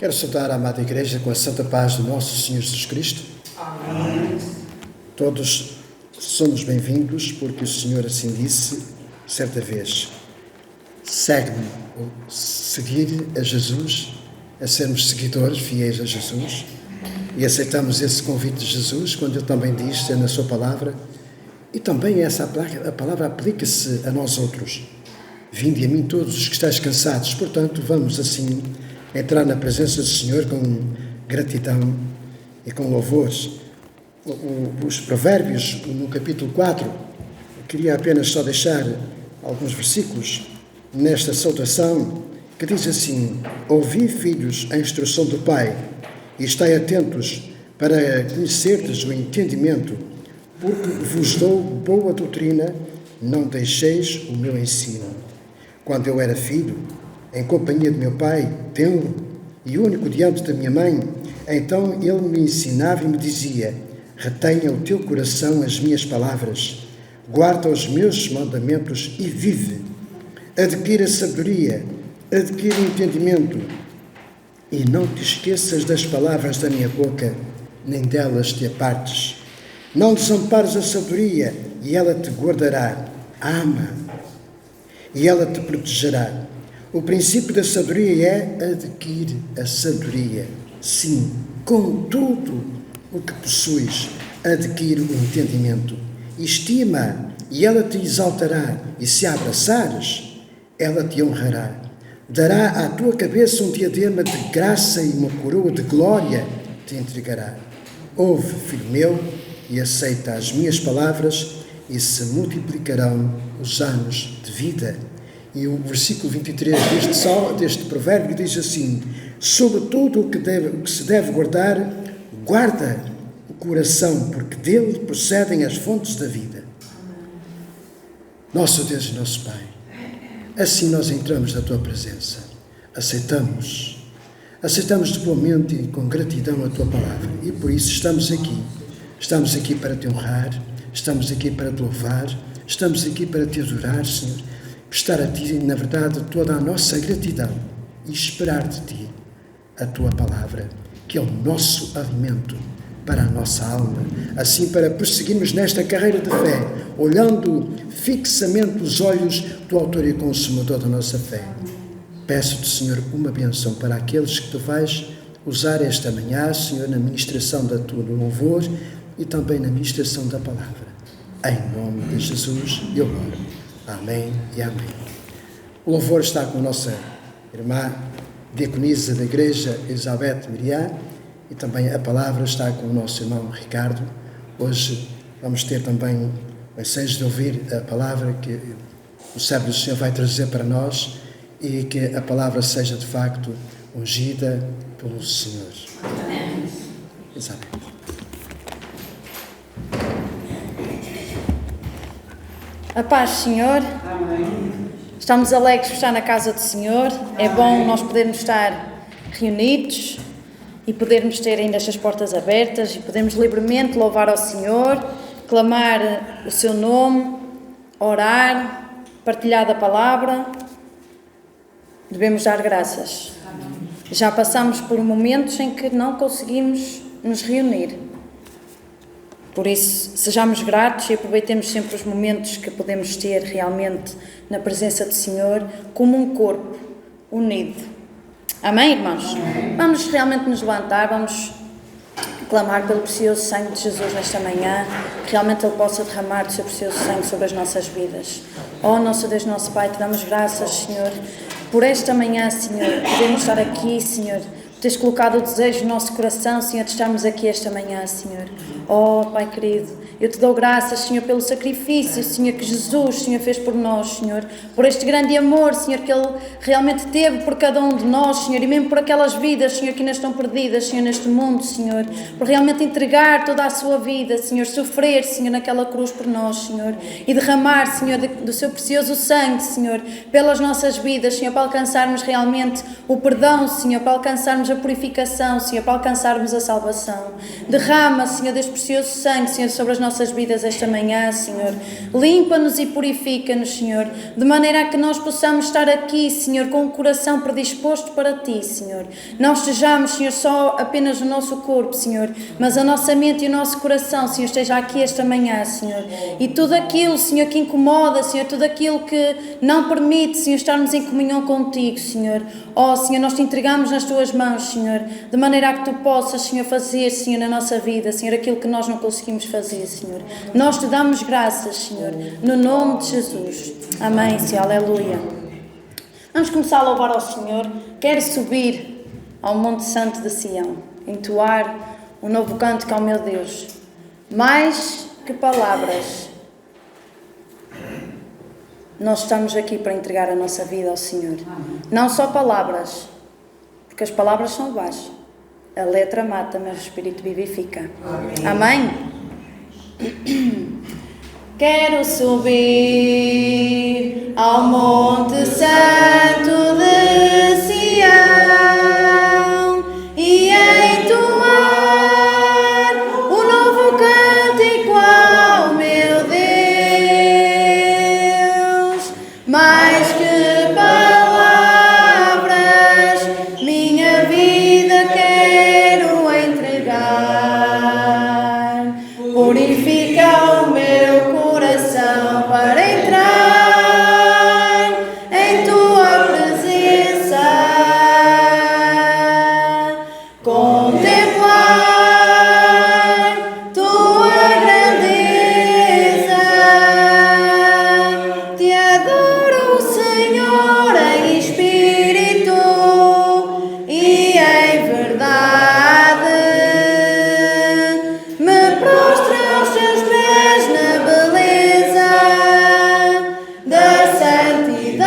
Quero saudar a amada Igreja com a santa paz do nosso Senhor Jesus Cristo. Amém. Todos somos bem-vindos porque o Senhor assim disse certa vez: segue-me, ou seguir a Jesus, a sermos seguidores fiéis a Jesus. E aceitamos esse convite de Jesus quando Ele também diz na sua palavra, e também a palavra aplica-se a nós outros. Vinde a mim todos os que estáis cansados. Portanto, vamos assim entrar na presença do Senhor com gratidão e com louvores. Os provérbios, no capítulo 4, eu queria apenas só deixar alguns versículos nesta saudação, que diz assim: ouvi, filhos, a instrução do Pai, e estai atentos para conhecerdes o entendimento, porque vos dou boa doutrina, não deixeis o meu ensino. Quando eu era filho, em companhia de meu pai, tenro e único diante da minha mãe, então ele me ensinava e me dizia: retenha o teu coração as minhas palavras, guarda os meus mandamentos e vive. Adquira sabedoria, adquira entendimento, e não te esqueças das palavras da minha boca, nem delas te apartes. Não desampares a sabedoria, e ela te guardará. Ama, e ela te protegerá. O princípio da sabedoria é adquirir a sabedoria. Sim, com tudo o que possuis, adquire o entendimento. Estima, e ela te exaltará, e se a abraçares, ela te honrará. Dará à tua cabeça um diadema de graça, e uma coroa de glória te entregará. Ouve, filho meu, e aceita as minhas palavras, e se multiplicarão os anos de vida. E o versículo 23 deste provérbio diz assim: sobre tudo o que se deve guardar, guarda o coração, porque dele procedem as fontes da vida. Nosso Deus e nosso Pai, assim nós entramos na Tua presença, aceitamos de boa mente e com gratidão a Tua palavra, e por isso estamos aqui para Te honrar, estamos aqui para Te louvar, estamos aqui para Te adorar, Senhor, prestar a Ti, na verdade, toda a nossa gratidão e esperar de Ti a Tua palavra, que é o nosso alimento para a nossa alma, assim para prosseguirmos nesta carreira de fé, olhando fixamente os olhos do autor e consumador da nossa fé. Peço-te, Senhor, uma bênção para aqueles que Tu vais usar esta manhã, Senhor, na ministração da Tua louvor e também na ministração da palavra. Em nome de Jesus eu oro. Amém e amém. O louvor está com a nossa irmã diaconisa da Igreja, Elizabeth Miriam, e também a palavra está com o nosso irmão Ricardo. Hoje vamos ter também o ensejo de ouvir a palavra que o servo do Senhor vai trazer para nós, e que a palavra seja de facto ungida pelo Senhor. Amém. Elizabeth. A paz, Senhor. Amém. Estamos alegres por estar na casa do Senhor. É bom nós podermos estar reunidos e podermos ter ainda estas portas abertas e podermos livremente louvar ao Senhor, clamar o seu nome, orar, partilhar da palavra. Devemos dar graças. Já passamos por momentos em que não conseguimos nos reunir. Por isso, sejamos gratos e aproveitemos sempre os momentos que podemos ter realmente na presença do Senhor, como um corpo unido. Amém, irmãos? Amém. Vamos realmente nos levantar, vamos clamar pelo precioso sangue de Jesus nesta manhã, que realmente Ele possa derramar o seu precioso sangue sobre as nossas vidas. Ó nosso Deus, nosso Pai, te damos graças, Senhor, por esta manhã, Senhor, podemos estar aqui, Senhor, teres colocado o desejo no nosso coração, Senhor, de estarmos aqui esta manhã, Senhor. Oh, Pai querido, eu te dou graças, Senhor, pelo sacrifício, Senhor, que Jesus, Senhor, fez por nós, Senhor, por este grande amor, Senhor, que Ele realmente teve por cada um de nós, Senhor, e mesmo por aquelas vidas, Senhor, que ainda estão perdidas, Senhor, neste mundo, Senhor, por realmente entregar toda a sua vida, Senhor, sofrer, Senhor, naquela cruz por nós, Senhor, e derramar, Senhor, do seu precioso sangue, Senhor, pelas nossas vidas, Senhor, para alcançarmos realmente o perdão, Senhor, para alcançarmos a purificação, Senhor, para alcançarmos a salvação. Derrama, Senhor, deste precioso sangue, Senhor, sobre as nossas nossas vidas esta manhã, Senhor. Limpa-nos e purifica-nos, Senhor, de maneira a que nós possamos estar aqui, Senhor, com o coração predisposto para Ti, Senhor. Não estejamos, Senhor, só apenas no nosso corpo, Senhor, mas a nossa mente e o nosso coração, Senhor, esteja aqui esta manhã, Senhor. E tudo aquilo, Senhor, que incomoda, Senhor, tudo aquilo que não permite, Senhor, estarmos em comunhão contigo, Senhor. Oh, Senhor, nós te entregamos nas Tuas mãos, Senhor, de maneira a que Tu possas, Senhor, fazer, Senhor, na nossa vida, Senhor, aquilo que nós não conseguimos fazer, Senhor. Nós Te damos graças, Senhor, no nome de Jesus. Amém, Senhor, aleluia. Vamos começar a louvar ao Senhor. Quero subir ao Monte Santo de Sião, entoar um novo cântico ao meu Deus. Mais que palavras, nós estamos aqui para entregar a nossa vida ao Senhor. Não só palavras, porque as palavras são vãs. A letra mata, mas o Espírito vivifica. Amém? Quero subir ao Monte Santo de Sião e entoar um novo cântico ao meu Deus. Mais que palavras, minha vida quero entregar. Purifica o meu coração para entrar em Tua presença, contemplar Tua grandeza. Te adoro, Senhor, em espírito e em verdade. Me prostro aos Teus pés na beleza da santidade.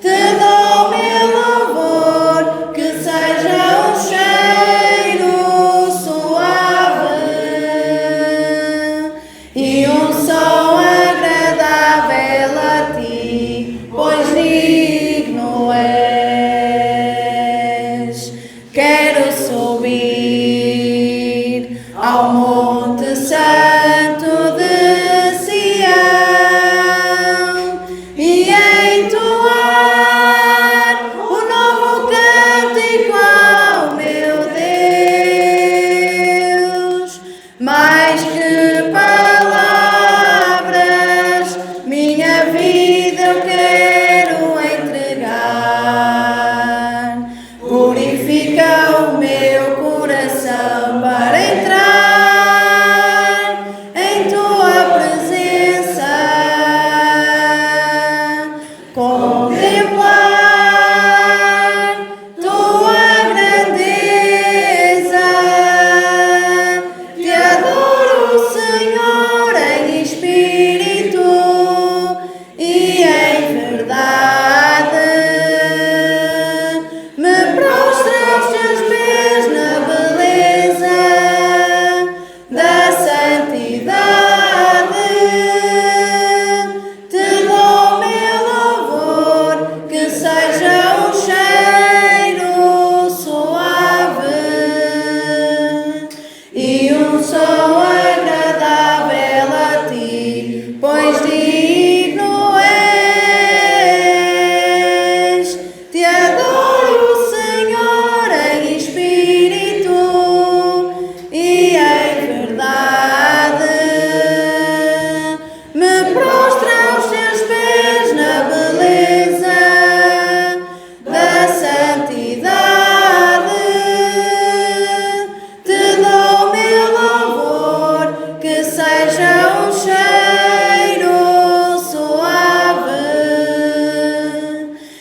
Te dou meu louvor, que seja um cheiro suave e um som agradável a Ti, pois digno és. Quero subir ao Monte Santo de Sião e entoar um novo cântico ao meu Deus. Mais que palavras, minha vida eu quero entregar. Purifica o meu coração para entrar em Tua presença, contemplar Tua grandeza. Te adoro, Senhor, em espírito e em verdade. Me prostro aos Teus pés na beleza da santidade. Te dou meu louvor, que seja um cheiro suave e um som agradável a Ti, pois digno és. Te adoro, Senhor, em espírito e em verdade. Me prostro aos Teus pés na beleza da santidade. Te dou meu louvor, que seja um cheiro suave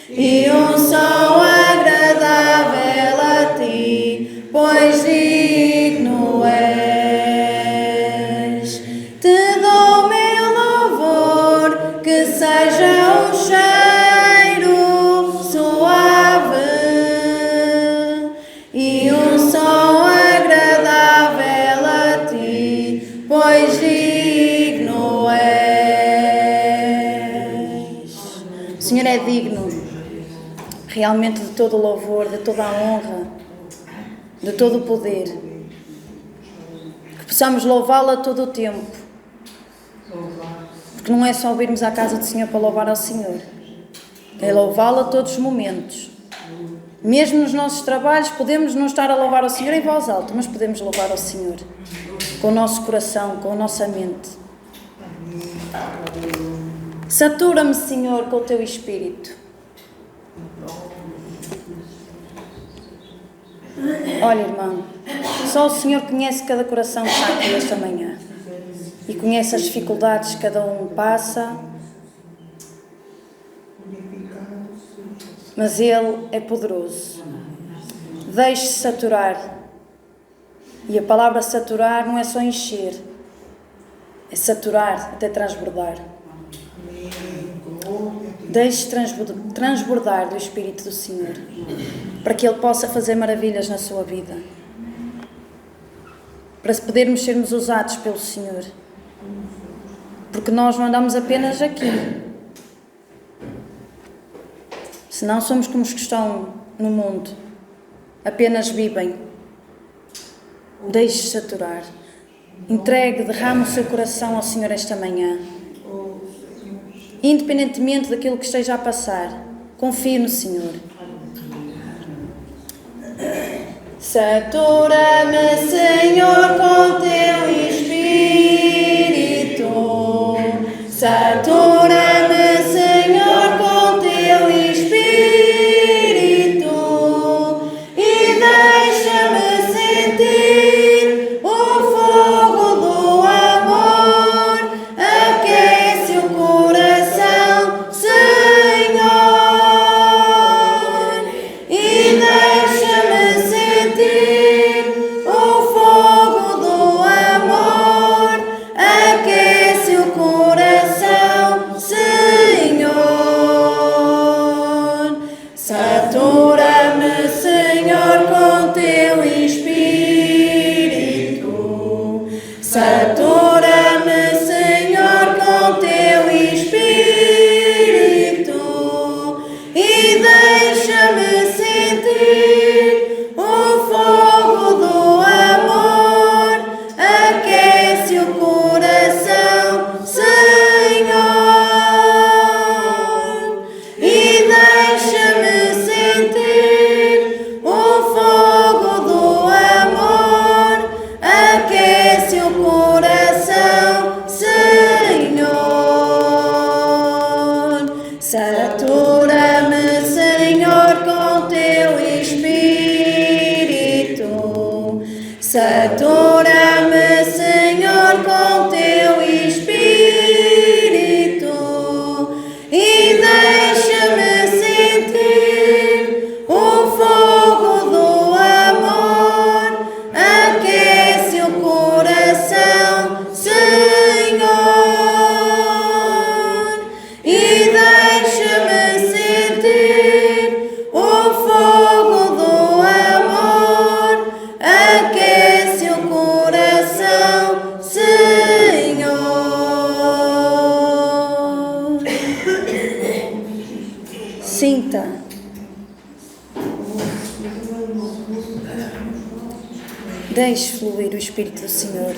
e um som agradável a Ti, pois digno és. Te dou meu louvor, que seja um cheiro suave e um som agradável a Ti, pois digno és. O Senhor é digno realmente de todo o louvor, de toda a honra, de todo o poder. possamos louvá-lo a todo o tempo. Porque não é só virmos à casa do Senhor para louvar ao Senhor. É louvá-lo a todos os momentos. Mesmo nos nossos trabalhos, podemos não estar a louvar ao Senhor em voz alta, mas podemos louvar ao Senhor com o nosso coração, com a nossa mente. Satura-me, Senhor, com o teu Espírito. Olha, irmão, só o Senhor conhece cada coração que está aqui esta manhã e conhece as dificuldades que cada um passa, mas Ele é poderoso. Deixe-se saturar. E a palavra saturar não é só encher, é saturar até transbordar. Deixe-se transbordar do Espírito do Senhor, para que Ele possa fazer maravilhas na sua vida, para podermos sermos usados pelo Senhor, porque nós não andamos apenas aqui, senão somos como os que estão no mundo, apenas vivem. Deixe-se saturar, entregue, derrame o seu coração ao Senhor esta manhã, independentemente daquilo que esteja a passar, confie no Senhor. Satura-me, Senhor, com teu Espírito. Satura-me, Senhor, com teu Espírito. E deixa-me sentir o fogo do amor. Aquece o coração, Senhor. E deixa-me sentir o fogo do amor, aquece o coração, Senhor. Satura-me, Senhor, com teu Espírito. Satura-me, Senhor, com teu Espírito. E deixa-me sentir o fogo do amor, aquece o coração, Senhor. E deixa-me sentir o fogo do amor, aquece o coração, Senhor. Satura-me, Senhor, com teu Espírito. Satura-me, Senhor, com teu Espírito. E deixa-me sentir o fogo do amor, aquece o coração, Senhor. E deixa-me sentir o fogo do amor, aquece o coração, Senhor. Sinta. Deixe fluir o Espírito do Senhor.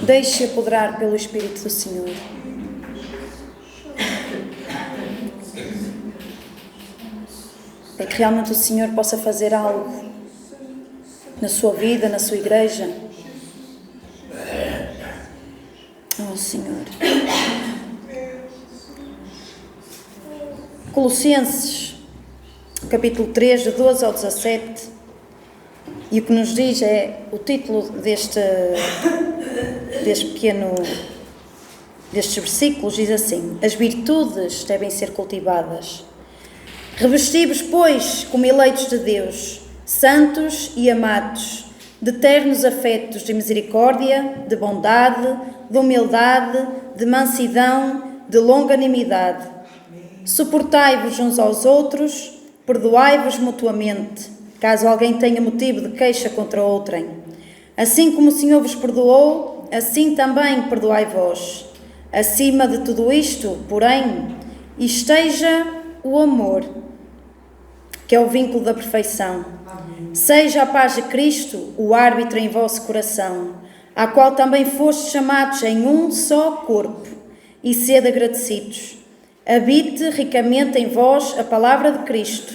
Deixe-se apoderar pelo Espírito do Senhor. Para que realmente o Senhor possa fazer algo na sua vida, na sua igreja. Oh, Senhor. Colossenses, capítulo 3, de 12 ao 17. E o que nos diz é o título destes versículos, diz assim: as virtudes devem ser cultivadas. Revesti-vos, pois, como eleitos de Deus, santos e amados, de ternos afetos de misericórdia, de bondade, de humildade, de mansidão, de longanimidade. Suportai-vos uns aos outros, perdoai-vos mutuamente, caso alguém tenha motivo de queixa contra outrem. Assim como o Senhor vos perdoou, assim também perdoai vós. Acima de tudo isto, porém, esteja o amor, que é o vínculo da perfeição. Seja a paz de Cristo o árbitro em vosso coração, à qual também fostes chamados em um só corpo, e sede agradecidos. Habite ricamente em vós a palavra de Cristo.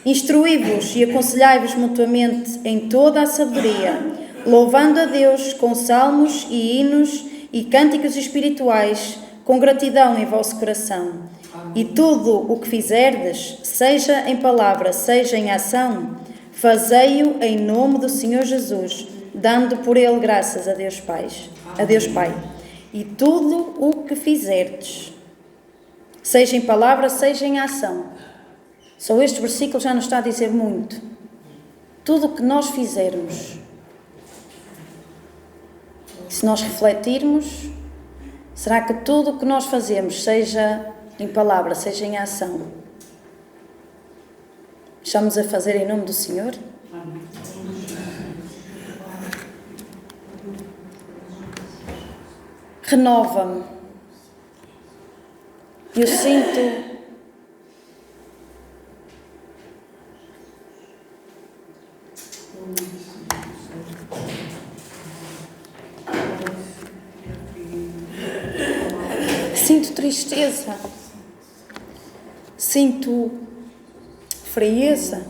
Instruí-vos e aconselhai-vos mutuamente em toda a sabedoria, louvando a Deus com salmos e hinos e cânticos espirituais, com gratidão em vosso coração. E tudo o que fizerdes, seja em palavra, seja em ação, fazei-o em nome do Senhor Jesus, dando por ele graças a Deus Pai. E tudo o que fizerdes, seja em palavra, seja em ação. Só este versículo já nos está a dizer muito. Tudo o que nós fizermos, se nós refletirmos, será que tudo o que nós fazemos, seja em palavra, seja em ação, estamos a fazer em nome do Senhor? Renova-me. Eu sinto tristeza, sinto frieza.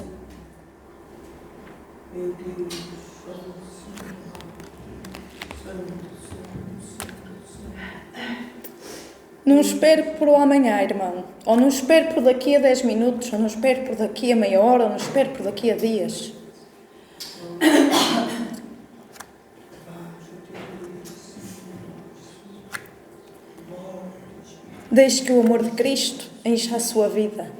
Não espero por o amanhã, irmão. Ou não espero por daqui a 10 minutos, ou não espero por daqui a meia hora, ou não espero por daqui a dias. Deixe que o amor de Cristo encha a sua vida.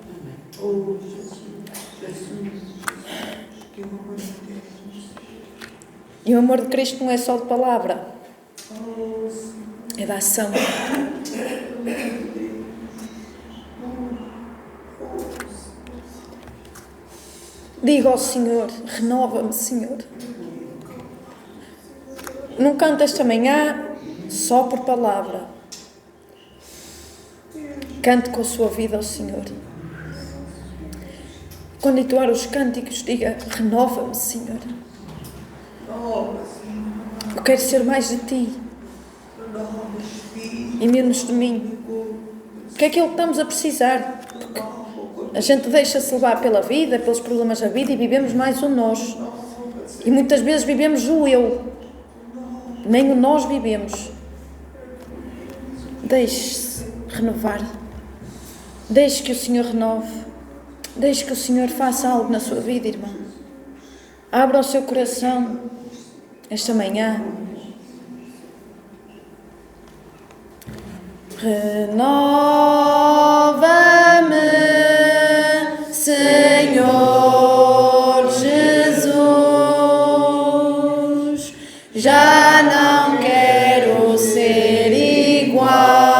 E o amor de Cristo não é só de palavra, é da ação. Diga ao Senhor, renova-me, Senhor. Não cante esta manhã só por palavra. Cante com a sua vida ao Senhor. Quando entoar os cânticos, diga, renova-me, Senhor. Eu quero ser mais de Ti e menos de mim. Porque é aquilo que estamos a precisar. Porque a gente deixa-se levar pela vida, pelos problemas da vida, e vivemos mais o nós. E muitas vezes vivemos o eu. Nem o nós vivemos. Deixe-se renovar. Deixe que o Senhor renove. Deixe que o Senhor faça algo na sua vida, irmão. Abra o seu coração esta manhã. Renova-me, Senhor Jesus. Já não quero ser igual.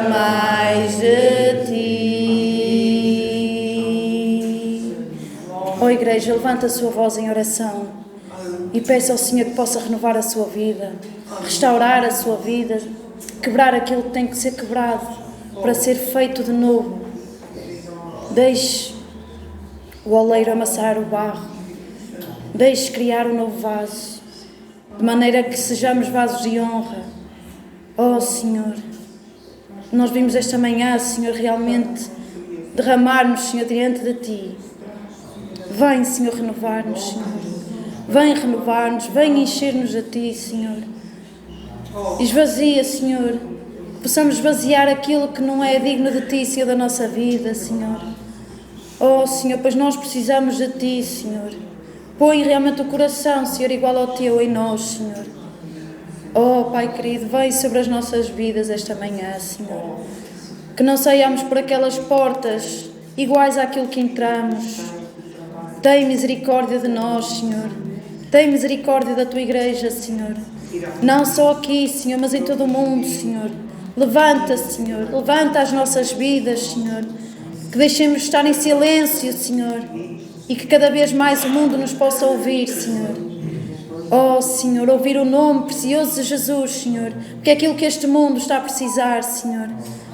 mais de ti. Ó Igreja, levanta a sua voz em oração e peça ao Senhor que possa renovar a sua vida, restaurar a sua vida, quebrar aquilo que tem que ser quebrado para ser feito de novo. Deixe o oleiro amassar o barro, deixe criar um novo vaso, de maneira que sejamos vasos de honra. Ó Senhor, nós vimos esta manhã, Senhor, realmente derramar-nos, Senhor, diante de Ti. Vem, Senhor, renovar-nos, Senhor. Vem renovar-nos, vem encher-nos a Ti, Senhor. Esvazia, Senhor. Possamos esvaziar aquilo que não é digno de Ti, Senhor, da nossa vida, Senhor. Oh, Senhor, pois nós precisamos de Ti, Senhor. Põe realmente o coração, Senhor, igual ao Teu em nós, Senhor. Oh, Pai querido, vem sobre as nossas vidas esta manhã, Senhor. Que não saiamos por aquelas portas iguais àquilo que entramos. Tem misericórdia de nós, Senhor. Tem misericórdia da Tua Igreja, Senhor. Não só aqui, Senhor, mas em todo o mundo, Senhor. Levanta, Senhor. Levanta as nossas vidas, Senhor. Que deixemos estar em silêncio, Senhor. E que cada vez mais o mundo nos possa ouvir, Senhor. Oh, Senhor, ouvir o nome precioso de Jesus, Senhor. Porque é aquilo que este mundo está a precisar, Senhor.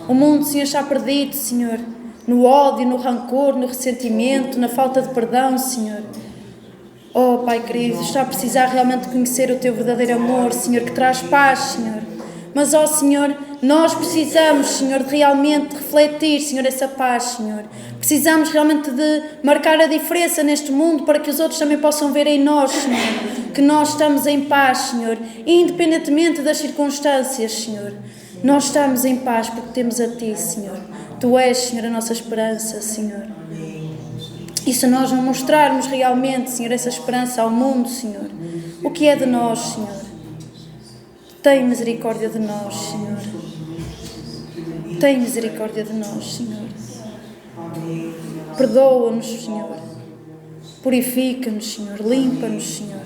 O mundo, Senhor, está perdido, Senhor. No ódio, no rancor, no ressentimento, na falta de perdão, Senhor. Oh, Pai querido, está a precisar realmente conhecer o Teu verdadeiro amor, Senhor, que traz paz, Senhor. Mas, ó Senhor, nós precisamos, Senhor, de realmente refletir, Senhor, essa paz, Senhor. Precisamos realmente de marcar a diferença neste mundo para que os outros também possam ver em nós, Senhor, que nós estamos em paz, Senhor, independentemente das circunstâncias, Senhor. Nós estamos em paz porque temos a Ti, Senhor. Tu és, Senhor, a nossa esperança, Senhor. E se nós não mostrarmos realmente, Senhor, essa esperança ao mundo, Senhor, o que é de nós, Senhor? Tem misericórdia de nós, Senhor. Tem misericórdia de nós, Senhor. Perdoa-nos, Senhor. Purifica-nos, Senhor. Limpa-nos, Senhor.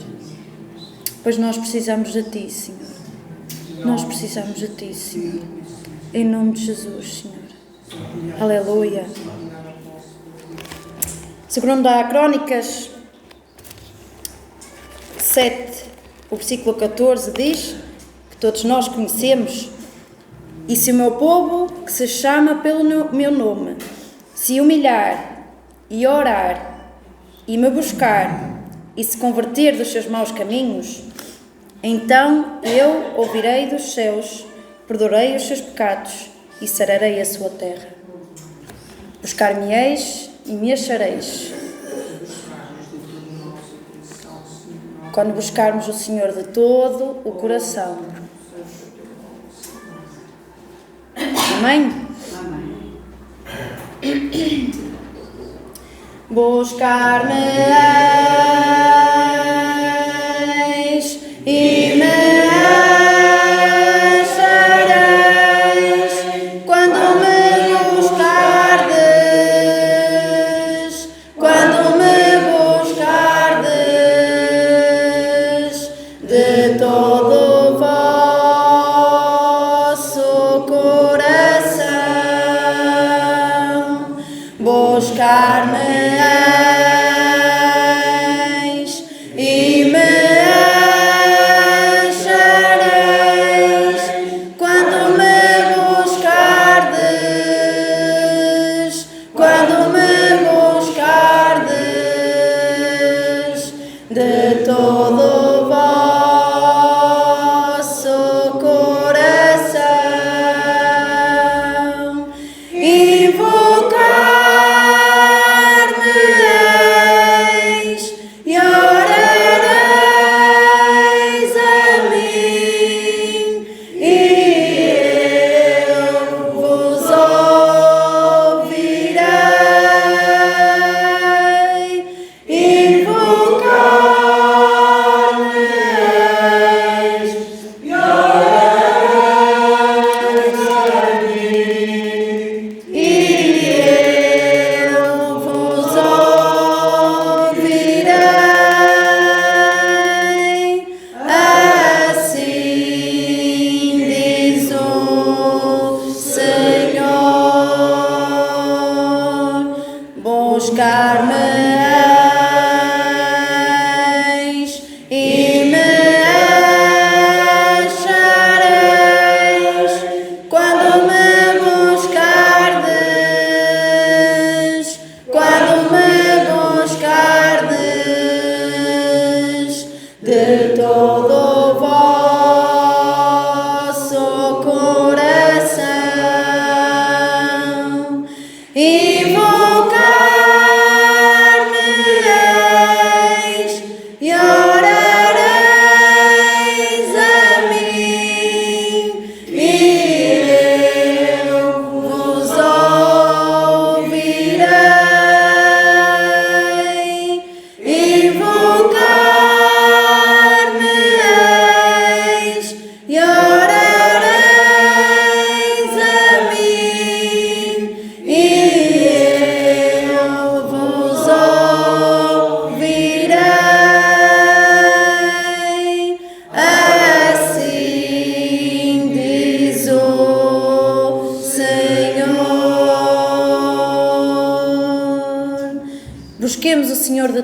Pois nós precisamos de Ti, Senhor. Nós precisamos de Ti, Senhor. Em nome de Jesus, Senhor. Aleluia. Segundo a Crônicas 7, o versículo 14 diz, que todos nós conhecemos: e se o meu povo, que se chama pelo meu nome, se humilhar e orar e me buscar e se converter dos seus maus caminhos, então eu ouvirei dos céus, perdoarei os seus pecados e sararei a sua terra. Buscar-me-eis e me achareis. Quando buscarmos o Senhor de todo o coração. Amém? Buscar-me-eis e me achareis quando me buscardes, de todo o vosso coração. Buscar-me-eis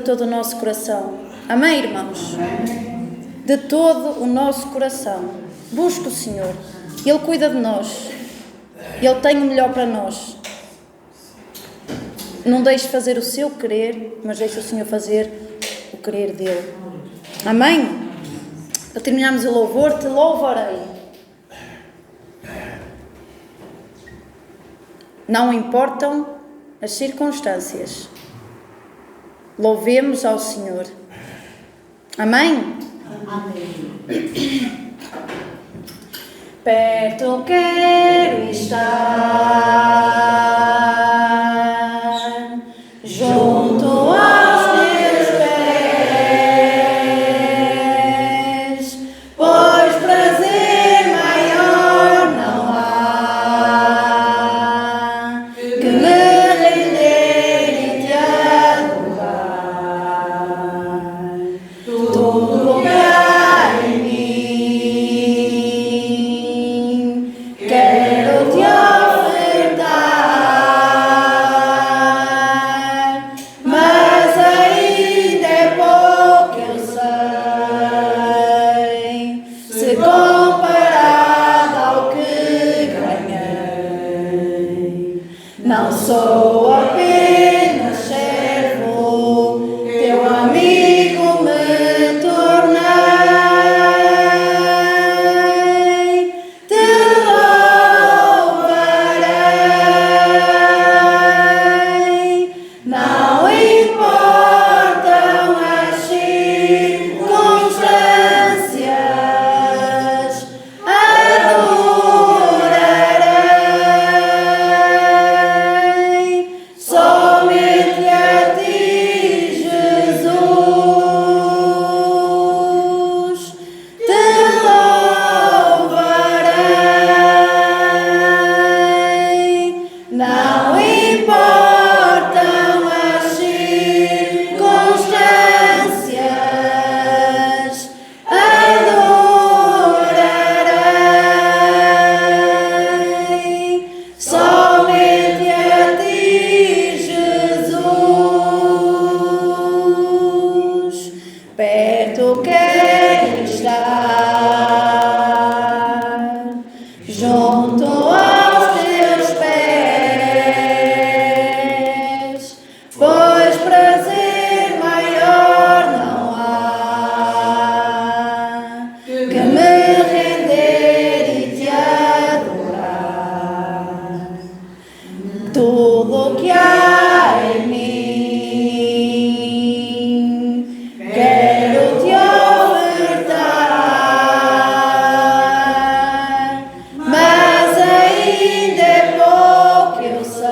todo o nosso coração. Amém, irmãos? De todo o nosso coração. Busca o Senhor. Ele cuida de nós. Ele tem o melhor para nós. Não deixe fazer o seu querer, mas deixe o Senhor fazer o querer dele. Amém? Para terminarmos o louvor, te louvarei. Não importam as circunstâncias. Louvemos ao Senhor. Amém? Amém. Perto quero estar, junto aos teus pés, pois prazer maior não há que me render e te adorar. Todo lugar em mim quero te ofertar, mas ainda é pouco eu sei, se comparado ao que ganhei. Não sou apenas servo, teu amigo me tornei. Te louvarei, não importam as circunstâncias, adorarei somente a ti, Jesus. Te louvarei, não importam as circunstâncias, adorarei somente a ti, Jesus. Perto quero estar, junto aos teus pés, pois prazer maior não há que me render e te adorar. Tudo o que há em mim quero te ofertar, mas ainda é pouco eu sei,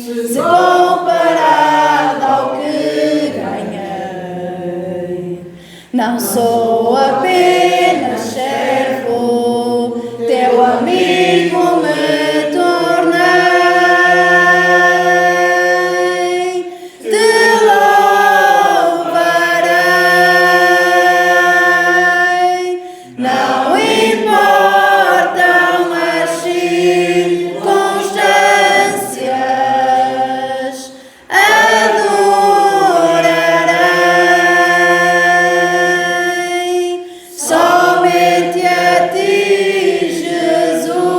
se comparado ao que ganhei. Não sou apenas servo, teu amigo me tornei. Te louvarei, não importam as circunstâncias, adorarei somente a ti, Jesus.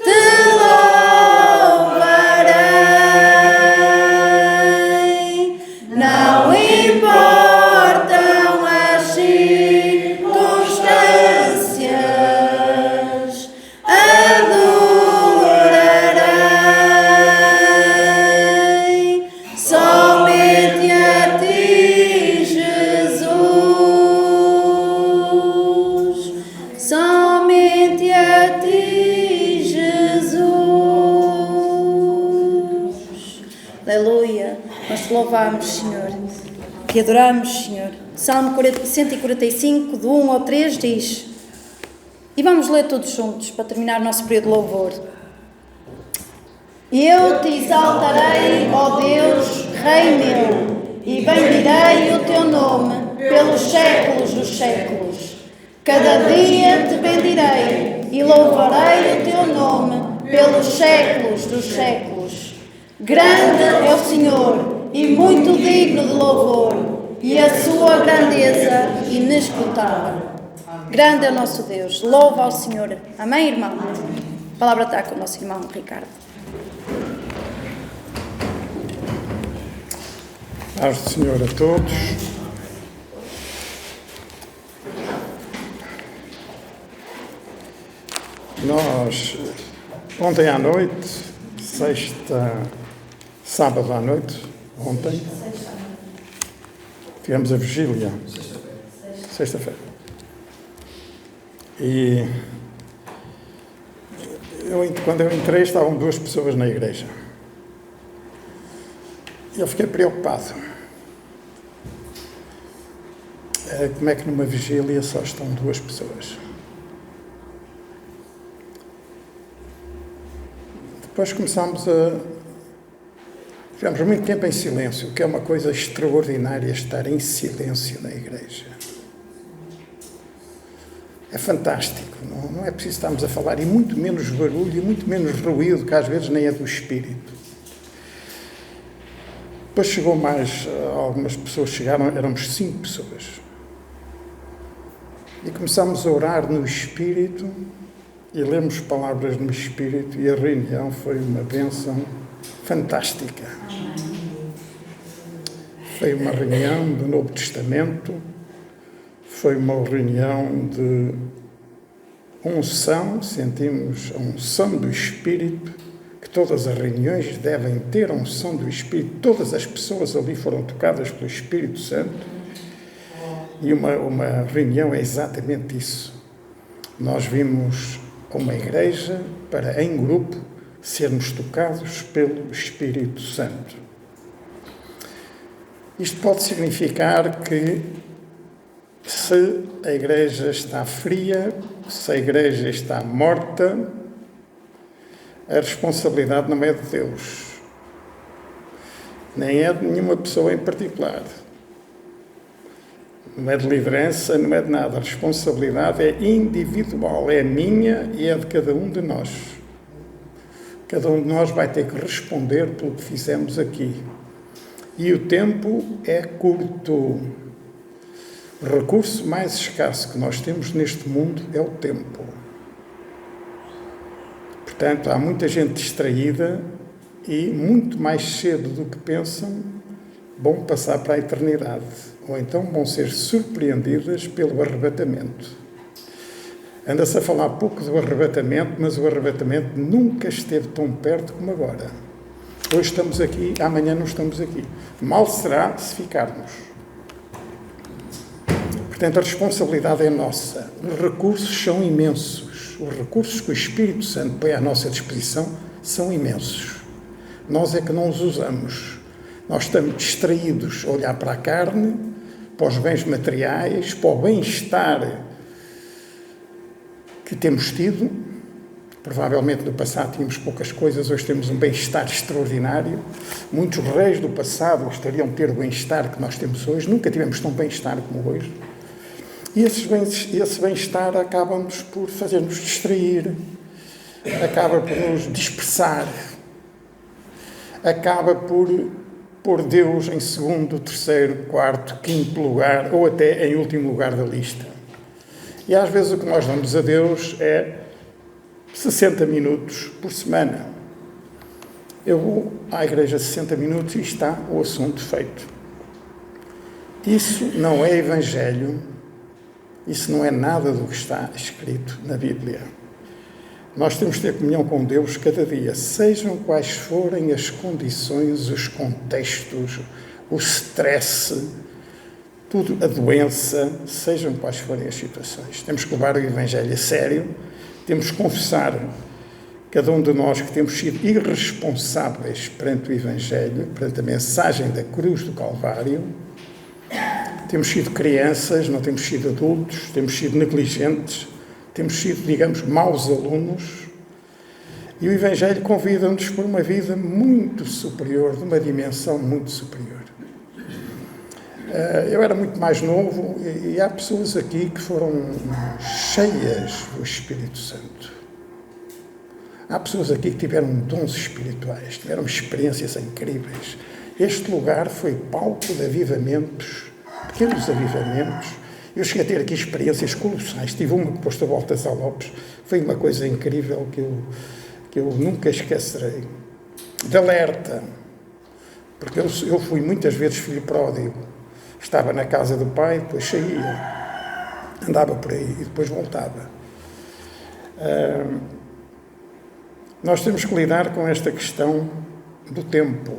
Te louvarei, não importam as circunstâncias, adorarei somente a ti, Jesus. Somente a ti, Jesus. Aleluia. Nós te louvamos, Senhor. Te adoramos, Senhor. Salmo 145, do 1 ao 3 diz, e vamos ler todos juntos para terminar o nosso período de louvor. Eu te exaltarei, ó Deus, Rei meu, e bendirei o teu nome pelos séculos dos séculos. Cada dia te bendirei e louvarei o teu nome pelos séculos dos séculos. Grande é o Senhor e muito digno de louvor, e a sua grandeza inescrutável. Grande é o nosso Deus. Louva ao Senhor. Amém, irmão? A palavra está com o nosso irmão Ricardo. Paz do Senhor a todos. Nós, ontem à noite, sábado à noite, ontem, tivemos a vigília, sexta-feira. E quando eu entrei, estavam 2 pessoas na igreja. E eu fiquei preocupado. Como é que numa vigília só estão 2 pessoas? Depois tivemos muito tempo em silêncio, o que é uma coisa extraordinária, estar em silêncio na igreja. É fantástico, não é preciso estarmos a falar, e muito menos barulho, e muito menos ruído, que às vezes nem é do espírito. Depois chegou mais, algumas pessoas chegaram, éramos 5 pessoas. E começámos a orar no espírito, e lemos palavras no espírito, e a reunião foi uma bênção fantástica. Foi uma reunião do Novo Testamento, foi uma reunião de unção, sentimos a unção do Espírito, que todas as reuniões devem ter a unção do Espírito, todas as pessoas ali foram tocadas pelo Espírito Santo, e uma reunião é exatamente isso. Nós vimos uma igreja para, em grupo, sermos tocados pelo Espírito Santo. Isto pode significar que, se a igreja está fria, se a igreja está morta, a responsabilidade não é de Deus, nem é de nenhuma pessoa em particular, não é de liderança, não é de nada. A responsabilidade é individual, é minha e é de cada um de nós. Cada um de nós vai ter que responder pelo que fizemos aqui. E o tempo é curto. O recurso mais escasso que nós temos neste mundo é o tempo. Portanto, há muita gente distraída e, muito mais cedo do que pensam, vão passar para a eternidade. Ou então vão ser surpreendidas pelo arrebatamento. Anda-se a falar pouco do arrebatamento, mas o arrebatamento nunca esteve tão perto como agora. Hoje estamos aqui, amanhã não estamos aqui. Mal será se ficarmos. Portanto, a responsabilidade é nossa. Os recursos são imensos. Os recursos que o Espírito Santo põe à nossa disposição são imensos. Nós é que não os usamos. Nós estamos distraídos a olhar para a carne, para os bens materiais, para o bem-estar que temos tido. Provavelmente no passado tínhamos poucas coisas, hoje temos um bem-estar extraordinário. Muitos reis do passado gostariam de ter o bem-estar que nós temos hoje. Nunca tivemos tão bem-estar como hoje. E esse bem-estar acaba-nos por fazer-nos distrair, acaba por nos dispersar, acaba por pôr Deus em segundo, terceiro, quarto, quinto lugar, ou até em último lugar da lista. E às vezes o que nós damos a Deus é 60 minutos por semana. Eu vou à igreja 60 minutos e está o assunto feito. Isso não é evangelho, isso não é nada do que está escrito na Bíblia. Nós temos de ter comunhão com Deus cada dia, sejam quais forem as condições, os contextos, o stress, tudo, a doença, sejam quais forem as situações. Temos que levar o evangelho a sério, temos que confessar, cada um de nós, que temos sido irresponsáveis perante o evangelho, perante a mensagem da cruz do Calvário. Temos sido crianças, não temos sido adultos, temos sido negligentes, temos sido, digamos, maus alunos. E o evangelho convida-nos por uma vida muito superior, de uma dimensão muito superior. Eu era muito mais novo e há pessoas aqui que foram cheias do Espírito Santo. Há pessoas aqui que tiveram dons espirituais, tiveram experiências incríveis. Este lugar foi palco de avivamentos, pequenos avivamentos. Eu cheguei a ter aqui experiências colossais. Tive uma que posto a Baltasar Lopes. Foi uma coisa incrível que eu nunca esquecerei. De alerta. Porque eu fui muitas vezes filho pródigo. Estava na casa do pai, depois saía. Andava por aí e depois voltava. Nós temos que lidar com esta questão do tempo.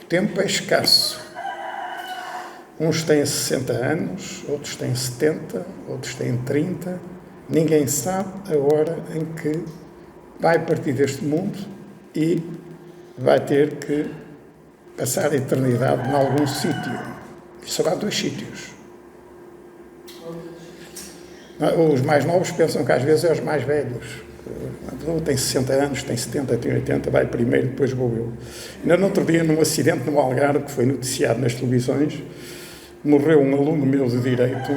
O tempo é escasso. Uns têm 60 anos, outros têm 70, outros têm 30. Ninguém sabe a hora em que vai partir deste mundo e vai ter que passar a eternidade em algum sítio. Só há 2 sítios. Os mais novos pensam que às vezes é os mais velhos. Tem 60 anos, tem 70, tem 80, vai primeiro, depois vou eu. Ainda no outro dia, num acidente no Algarve, que foi noticiado nas televisões, morreu um aluno meu de Direito,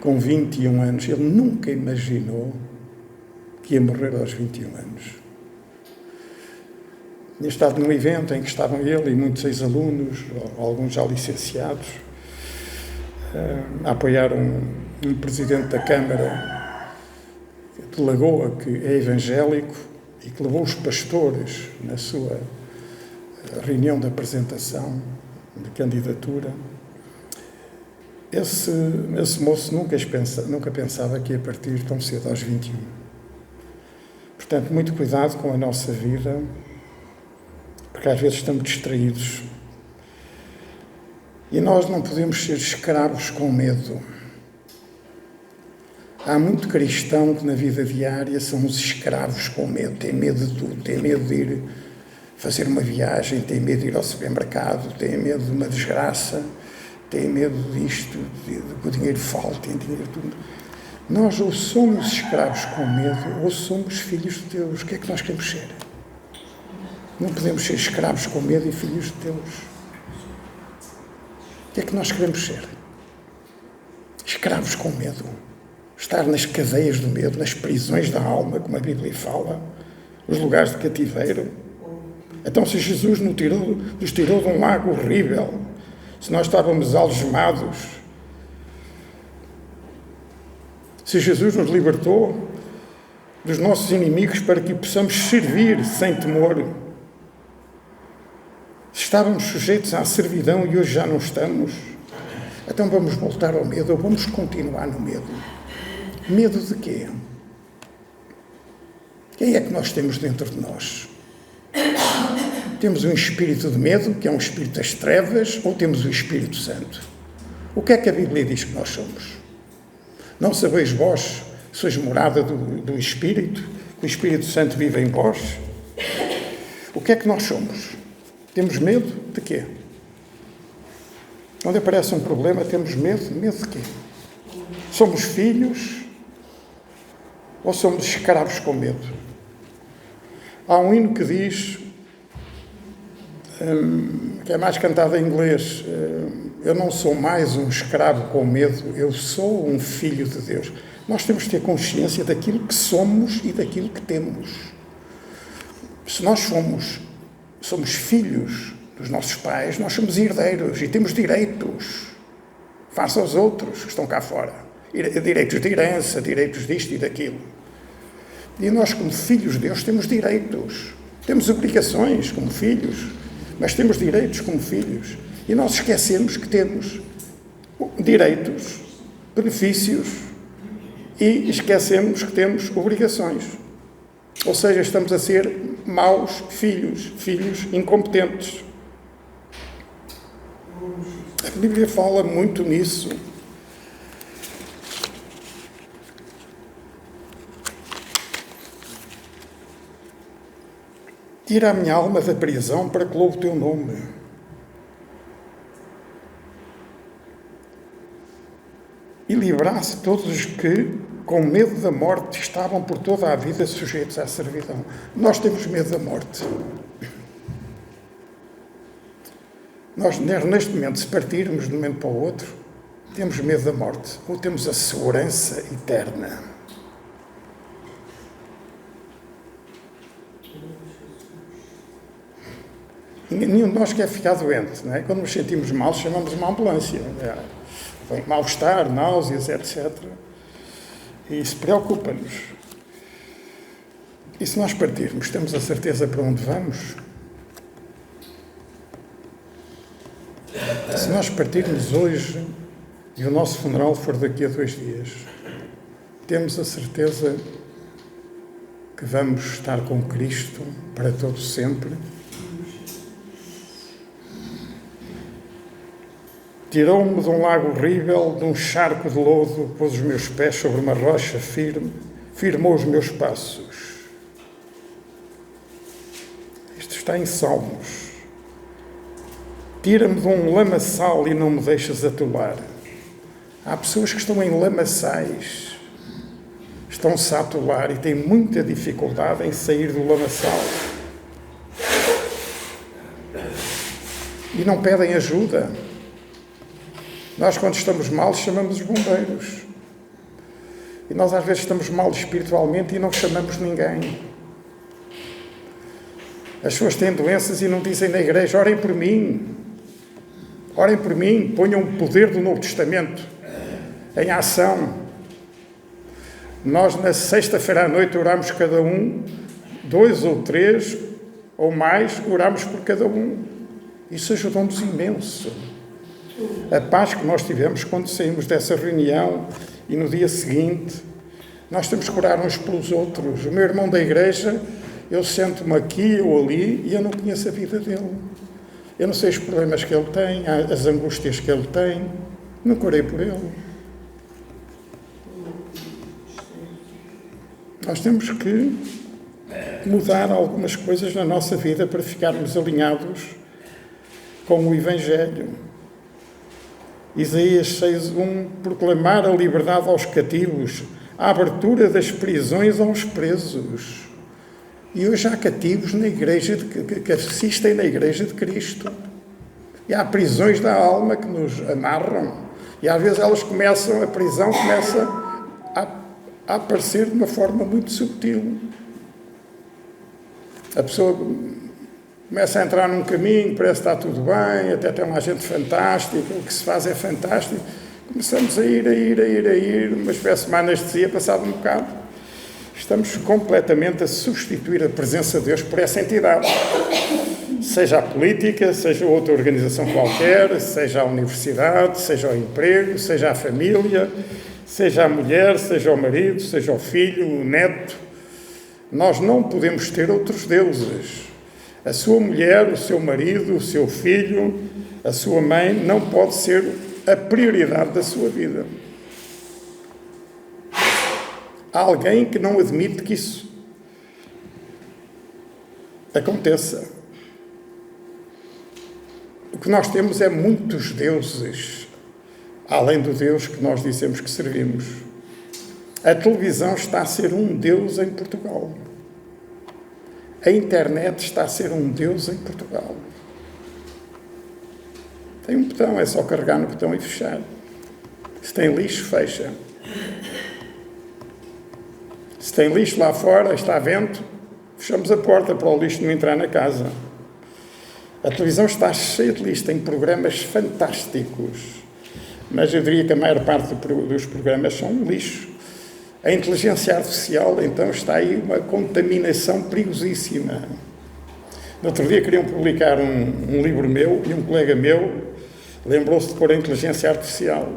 com 21 anos. Ele nunca imaginou que ia morrer aos 21 anos. Tinha estado num evento em que estavam ele e muitos ex-alunos, alguns já licenciados, a apoiar um presidente da Câmara de Lagoa, que é evangélico e que levou os pastores na sua reunião de apresentação de candidatura. Esse moço nunca pensava que ia partir tão cedo aos 21. Portanto, muito cuidado com a nossa vida, porque às vezes estamos distraídos. E nós não podemos ser escravos com medo. Há muito cristão que na vida diária são os escravos com medo. Tem medo de tudo, tem medo de ir fazer uma viagem, tem medo de ir ao supermercado, tem medo de uma desgraça, tem medo disto, de que o dinheiro falte, tem dinheiro tudo. Nós ou somos escravos com medo ou somos filhos de Deus. O que é que nós queremos ser? Não podemos ser escravos com medo e filhos de Deus. O que é que nós queremos ser? Escravos com medo. Estar nas cadeias do medo, nas prisões da alma, como a Bíblia fala, os lugares de cativeiro. Então, se Jesus nos tirou de um lago horrível, se nós estávamos algemados, se Jesus nos libertou dos nossos inimigos para que possamos servir sem temor, se estávamos sujeitos à servidão e hoje já não estamos, então vamos voltar ao medo ou vamos continuar no medo. Medo de quê? Quem é que nós temos dentro de nós? Temos um espírito de medo, que é um espírito das trevas, ou temos o Espírito Santo? O que é que a Bíblia diz que nós somos? Não sabeis vós, sois morada do Espírito, que o Espírito Santo vive em vós? O que é que nós somos? Temos medo de quê? Quando aparece um problema, temos medo. Medo de quê? Somos filhos ou somos escravos com medo? Há um hino que diz, que é mais cantado em inglês, eu não sou mais um escravo com medo, eu sou um filho de Deus. Nós temos que ter consciência daquilo que somos e daquilo que temos. Se nós somos filhos dos nossos pais, nós somos herdeiros e temos direitos face aos outros que estão cá fora. Direitos de herança, direitos disto e daquilo. E nós, como filhos de Deus, temos direitos. Temos obrigações como filhos, mas temos direitos como filhos. E nós esquecemos que temos direitos, benefícios e esquecemos que temos obrigações. Ou seja, estamos a ser maus filhos incompetentes. A Bíblia fala muito nisso. Tira a minha alma da prisão para que louve o teu nome. E livrasse todos os que, com medo da morte, estavam por toda a vida sujeitos à servidão. Nós temos medo da morte. Nós, neste momento, se partirmos de um momento para o outro, temos medo da morte ou temos a segurança eterna. Nenhum de nós quer ficar doente, não é? Quando nos sentimos mal, chamamos uma ambulância. Vem mal-estar, náuseas, etc. E isso preocupa-nos. E se nós partirmos, temos a certeza para onde vamos? Se nós partirmos hoje e o nosso funeral for daqui a 2 dias, temos a certeza que vamos estar com Cristo para todo sempre? Tirou-me de um lago horrível, de um charco de lodo, pôs os meus pés sobre uma rocha firme, firmou os meus passos. Isto está em Salmos. Tira-me de um lamaçal e não me deixas atolar. Há pessoas que estão em lamaçais, estão-se a atolar e têm muita dificuldade em sair do lamaçal. E não pedem ajuda. Nós, quando estamos mal, chamamos os bombeiros. E nós, às vezes, estamos mal espiritualmente e não chamamos ninguém. As pessoas têm doenças e não dizem na igreja: orem por mim. Orem por mim. Ponham o poder do Novo Testamento em ação. Nós, na sexta-feira à noite, oramos cada um, 2 ou 3 ou mais, oramos por cada um. Isso ajudou-nos imenso. A paz que nós tivemos quando saímos dessa reunião e no dia seguinte, nós temos que orar uns pelos outros. O meu irmão da igreja, eu sento-me aqui ou ali e eu não conheço a vida dele. Eu não sei os problemas que ele tem, as angústias que ele tem. Nunca orei por ele. Nós temos que mudar algumas coisas na nossa vida para ficarmos alinhados com o Evangelho. Isaías 6:1, proclamar a liberdade aos cativos, a abertura das prisões aos presos. E hoje há cativos na igreja que assistem na igreja de Cristo. E há prisões da alma que nos amarram. E às vezes a prisão começa a aparecer de uma forma muito subtil. A pessoa começa a entrar num caminho, parece que está tudo bem, até tem uma gente fantástica, o que se faz é fantástico. Começamos a ir, uma espécie de uma anestesia, passado um bocado. Estamos completamente a substituir a presença de Deus por essa entidade. Seja a política, seja outra organização qualquer, seja a universidade, seja o emprego, seja a família, seja a mulher, seja o marido, seja o filho, o neto. Nós não podemos ter outros deuses. A sua mulher, o seu marido, o seu filho, a sua mãe não pode ser a prioridade da sua vida. Há alguém que não admite que isso aconteça. O que nós temos é muitos deuses, além do Deus que nós dizemos que servimos. A televisão está a ser um Deus em Portugal. A internet está a ser um Deus em Portugal. Tem um botão, é só carregar no botão e fechar. Se tem lixo, fecha. Se tem lixo lá fora, está vento, fechamos a porta para o lixo não entrar na casa. A televisão está cheia de lixo, tem programas fantásticos, mas eu diria que a maior parte dos programas são lixo. A inteligência artificial, então, está aí uma contaminação perigosíssima. No outro dia queriam publicar um livro meu e um colega meu lembrou-se de pôr a inteligência artificial.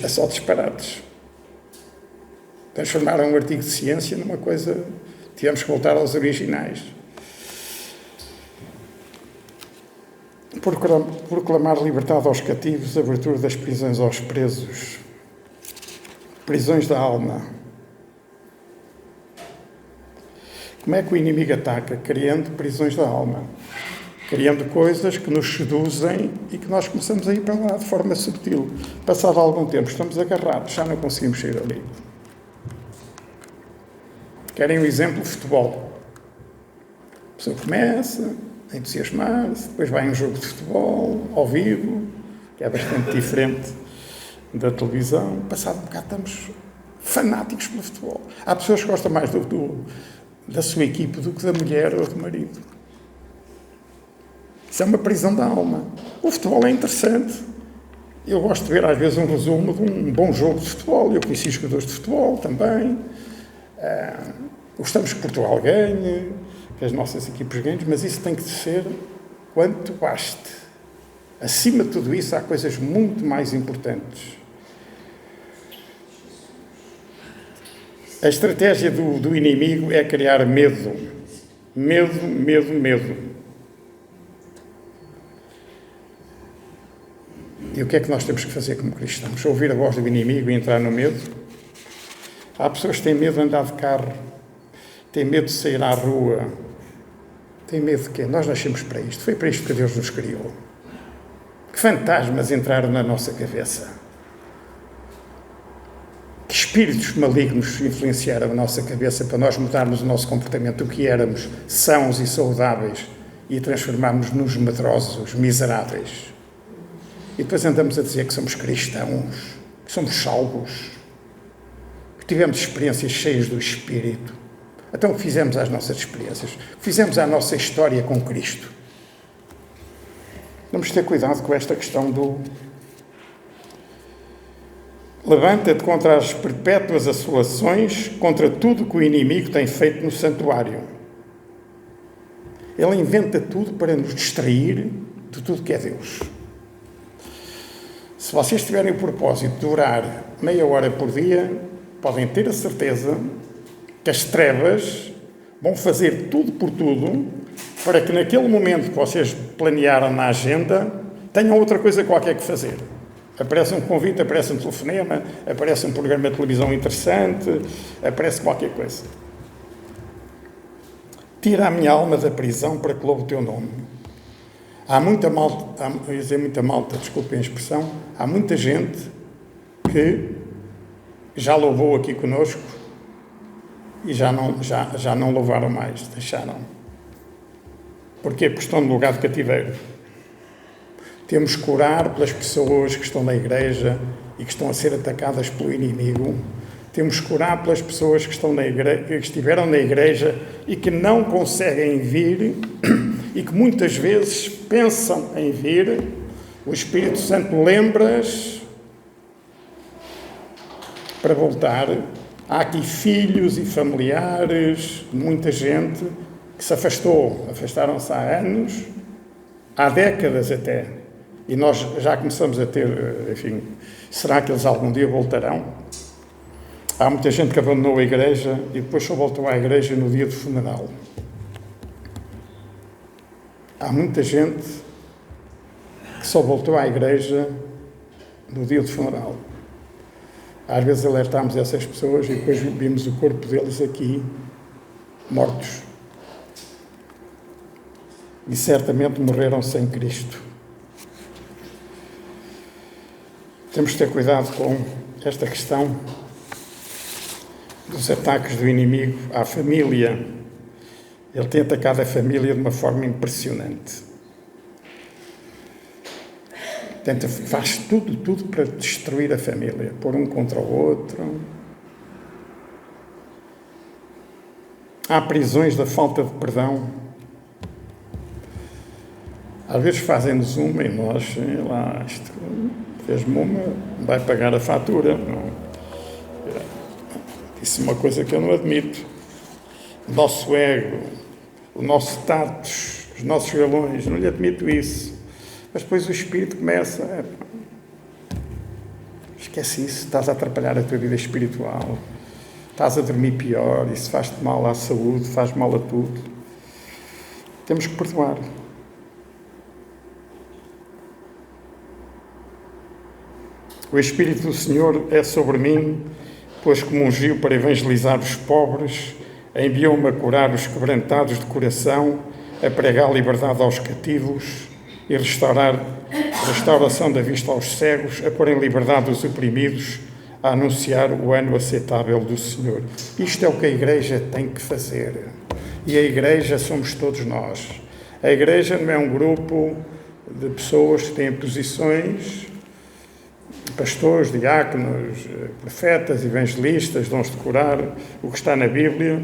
É só disparates. Transformaram um artigo de ciência numa coisa... Tivemos que voltar aos originais. Proclamar liberdade aos cativos, abertura das prisões aos presos. Prisões da alma. Como é que o inimigo ataca? Criando prisões da alma. Criando coisas que nos seduzem e que nós começamos a ir para lá de forma subtil. Passado algum tempo, estamos agarrados, já não conseguimos sair ali. Querem um exemplo? Futebol. A pessoa começa a entusiasmar-se, depois vai a um jogo de futebol, ao vivo, que é bastante diferente da televisão. Passado um bocado estamos fanáticos pelo futebol. Há pessoas que gostam mais da sua equipe do que da mulher ou do marido. Isso é uma prisão da alma. O futebol é interessante. Eu gosto de ver, às vezes, um resumo de um bom jogo de futebol. Eu conheci jogadores de futebol também. Gostamos que Portugal ganhe, que as nossas equipes ganhem, mas isso tem que ser quanto baste. Acima de tudo isso, há coisas muito mais importantes. A estratégia do inimigo é criar medo. Medo, medo, medo. E o que é que nós temos que fazer como cristãos? Ouvir a voz do inimigo e entrar no medo? Há pessoas que têm medo de andar de carro, têm medo de sair à rua. Têm medo de quê? Nós nascemos para isto. Foi para isto que Deus nos criou. Que fantasmas entraram na nossa cabeça? Que espíritos malignos influenciaram a nossa cabeça para nós mudarmos o nosso comportamento, o que éramos sãos e saudáveis, e transformarmos-nos medrosos, miseráveis. E depois andamos a dizer que somos cristãos, que somos salvos, que tivemos experiências cheias do Espírito. Então fizemos as nossas experiências, fizemos a nossa história com Cristo. Vamos ter cuidado com esta questão do levanta-te contra as perpétuas assolações, contra tudo que o inimigo tem feito no santuário. Ele inventa tudo para nos distrair de tudo que é Deus. Se vocês tiverem o propósito de orar meia hora por dia, podem ter a certeza que as trevas vão fazer tudo por tudo para que naquele momento que vocês planearam na agenda tenham outra coisa qualquer que fazer. Aparece um convite, aparece um telefonema, aparece um programa de televisão interessante, aparece qualquer coisa. Tira a minha alma da prisão para que louve o teu nome. Há muita malta, desculpem a expressão, há muita gente que já louvou aqui conosco e já não louvaram mais, deixaram. Porquê? Porque estão no lugar de cativeiro. Temos que orar pelas pessoas que estão na igreja e que estão a ser atacadas pelo inimigo. Temos que orar pelas pessoas que estiveram na igreja e que não conseguem vir e que muitas vezes pensam em vir. O Espírito Santo lembra-as para voltar. Há aqui filhos e familiares de muita gente que se afastaram-se há anos, há décadas até. E nós já começamos a ter, enfim, será que eles algum dia voltarão? Há muita gente que abandonou a igreja e depois só voltou à igreja no dia do funeral. Há muita gente que só voltou à igreja no dia do funeral. Às vezes alertámos essas pessoas e depois vimos o corpo deles aqui, mortos. E certamente morreram sem Cristo. Temos que ter cuidado com esta questão dos ataques do inimigo à família. Ele tem atacado a família de uma forma impressionante. Faz tudo para destruir a família, pôr um contra o outro. Há prisões da falta de perdão. Às vezes fazem-nos uma e nós, sei lá, isto fez-me uma, vai pagar a fatura. Não. Isso é uma coisa que eu não admito. O nosso ego, o nosso status, os nossos galões, não lhe admito isso. Mas depois o Espírito começa, esquece isso, estás a atrapalhar a tua vida espiritual, estás a dormir pior, isso faz-te mal à saúde, faz mal a tudo. Temos que perdoar. O Espírito do Senhor é sobre mim, pois que me ungiu para evangelizar os pobres, enviou-me a curar os quebrantados de coração, a pregar liberdade aos cativos e restauração da vista aos cegos, a pôr em liberdade os oprimidos, a anunciar o ano aceitável do Senhor. Isto é o que a Igreja tem que fazer. E a Igreja somos todos nós. A Igreja não é um grupo de pessoas que têm posições, pastores, diáconos, profetas, evangelistas, dons de curar, o que está na Bíblia.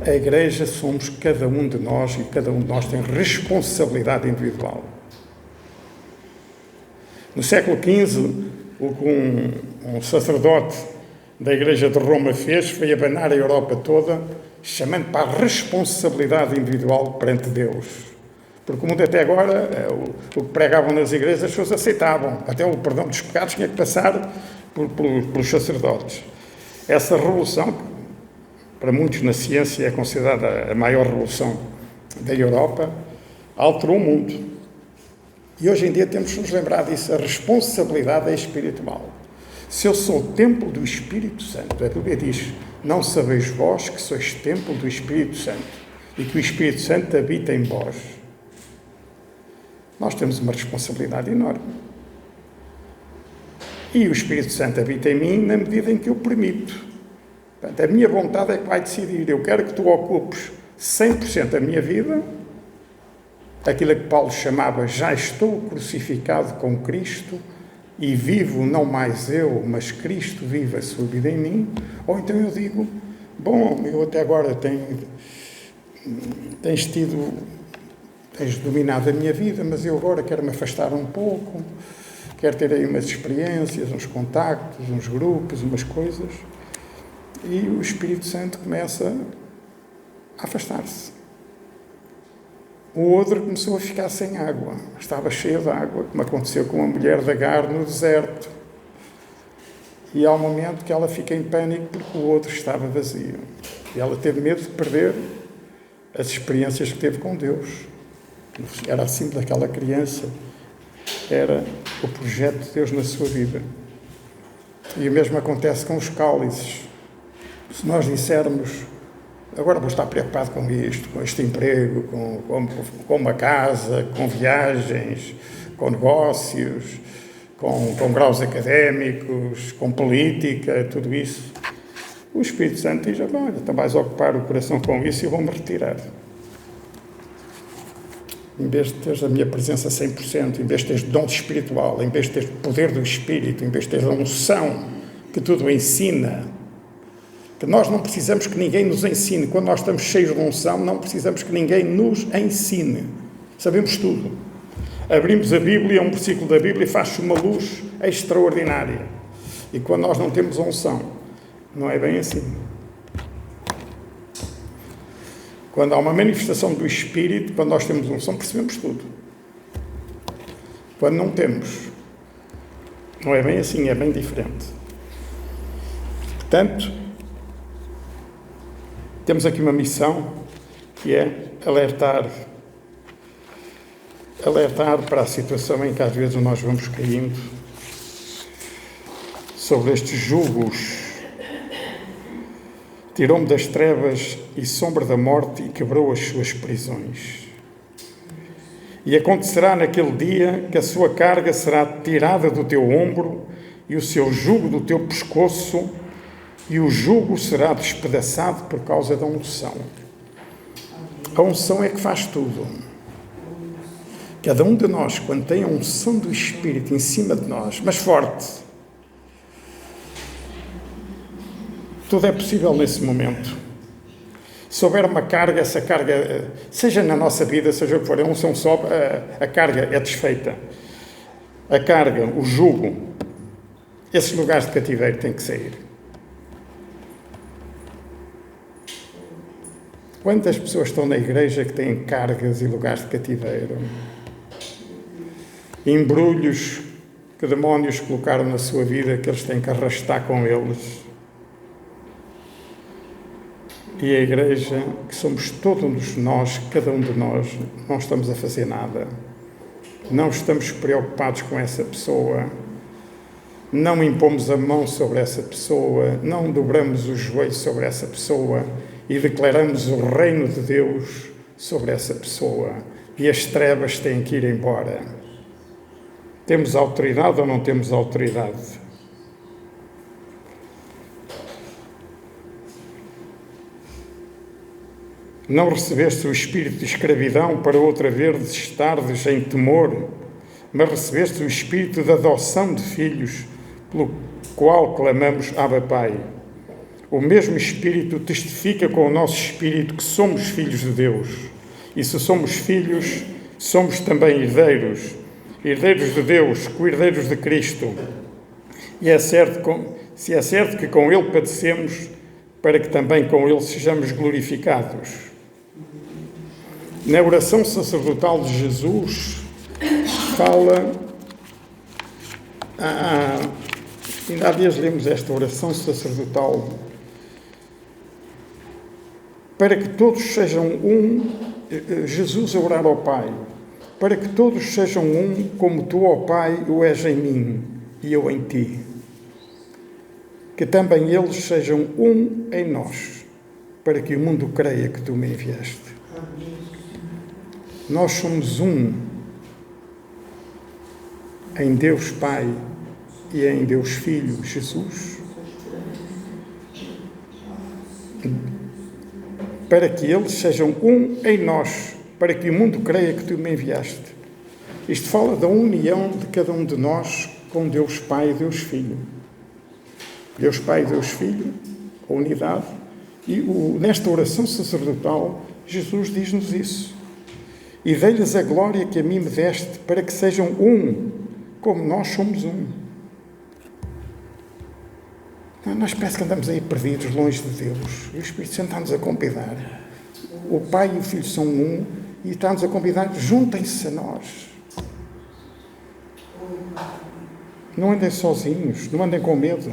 A Igreja somos cada um de nós e cada um de nós tem responsabilidade individual. No século XV, o que um sacerdote da Igreja de Roma fez foi abanar a Europa toda, chamando para a responsabilidade individual perante Deus. Porque o mundo até agora, o que pregavam nas igrejas, as pessoas aceitavam. Até o perdão dos pecados tinha que passar pelos sacerdotes. Essa revolução, que para muitos na ciência é considerada a maior revolução da Europa, alterou o mundo. E hoje em dia temos que nos lembrar disso, a responsabilidade é espiritual. Se eu sou o templo do Espírito Santo, a Bíblia diz, não sabeis vós que sois templo do Espírito Santo e que o Espírito Santo habita em vós. Nós temos uma responsabilidade enorme. E o Espírito Santo habita em mim na medida em que eu permito. Portanto, a minha vontade é que vai decidir. Eu quero que tu ocupes 100% da minha vida, aquilo que Paulo chamava, já estou crucificado com Cristo e vivo não mais eu, mas Cristo vive a sua vida em mim. Ou então eu digo, bom, eu até agora tens dominado a minha vida, mas eu agora quero me afastar um pouco, quero ter aí umas experiências, uns contactos, uns grupos, umas coisas. E o Espírito Santo começa a afastar-se. O odre começou a ficar sem água, estava cheio de água, como aconteceu com a mulher de Agar no deserto. E há um momento que ela fica em pânico porque o odre estava vazio. E ela teve medo de perder as experiências que teve com Deus. Era assim daquela criança, era o projeto de Deus na sua vida. E o mesmo acontece com os cálices. Se nós dissermos, agora vou estar preocupado com isto, com este emprego, com uma casa, com viagens, com negócios, com graus académicos, com política, tudo isso. O Espírito Santo diz, olha, então vais ocupar o coração com isso e eu vou-me retirar. Em vez de teres a minha presença 100%, em vez de teres dom espiritual, em vez de teres poder do Espírito, em vez de teres a unção que tudo ensina, que nós não precisamos que ninguém nos ensine. Quando nós estamos cheios de unção, não precisamos que ninguém nos ensine. Sabemos tudo. Abrimos a Bíblia, um versículo da Bíblia, e faz-se uma luz extraordinária. E quando nós não temos unção, não é bem assim. Quando há uma manifestação do Espírito, quando nós temos unção, percebemos tudo. Quando não temos, não é bem assim, é bem diferente. Portanto, temos aqui uma missão que é alertar para a situação em que às vezes nós vamos caindo sobre estes julgos. Tirou-me das trevas e sombra da morte e quebrou as suas prisões. E acontecerá naquele dia que a sua carga será tirada do teu ombro e o seu jugo do teu pescoço, e o jugo será despedaçado por causa da unção. A unção é que faz tudo. Cada um de nós, quando tem a unção do Espírito em cima de nós, mas forte, tudo é possível nesse momento. Se houver uma carga, essa carga, seja na nossa vida, seja o que for, a unção sobe, a carga é desfeita. A carga, o jugo, esses lugares de cativeiro têm que sair. Quantas pessoas estão na igreja que têm cargas e lugares de cativeiro? Embrulhos que demónios colocaram na sua vida que eles têm que arrastar com eles. E a igreja, que somos todos nós, cada um de nós, não estamos a fazer nada. Não estamos preocupados com essa pessoa. Não impomos a mão sobre essa pessoa. Não dobramos os joelhos sobre essa pessoa. E declaramos o reino de Deus sobre essa pessoa. E as trevas têm que ir embora. Temos autoridade ou não temos autoridade? Não recebeste o espírito de escravidão para outra vez estares em temor, mas recebeste o espírito de adoção de filhos, pelo qual clamamos, Abba Pai. O mesmo Espírito testifica com o nosso Espírito que somos filhos de Deus. E se somos filhos, somos também herdeiros. Herdeiros de Deus, co-herdeiros de Cristo. E se é certo que com Ele padecemos, para que também com Ele sejamos glorificados. Na oração sacerdotal de Jesus, fala... ainda há dias lemos esta oração sacerdotal. Para que todos sejam um, Jesus a orar ao Pai, para que todos sejam um, como tu, ó Pai, o és em mim e eu em ti. Que também eles sejam um em nós, para que o mundo creia que tu me enviaste. Nós somos um em Deus Pai e em Deus Filho, Jesus. Para que eles sejam um em nós, para que o mundo creia que tu me enviaste. Isto fala da união de cada um de nós com Deus Pai e Deus Filho. Deus Pai e Deus Filho, a unidade. E nesta oração sacerdotal, Jesus diz-nos isso. E dei-lhes a glória que a mim me deste, para que sejam um, como nós somos um. Nós parece que andamos aí perdidos, longe de Deus. E o Espírito Santo está-nos a convidar. O Pai e o Filho são um e está-nos a convidar, juntem-se a nós. Não andem sozinhos, não andem com medo.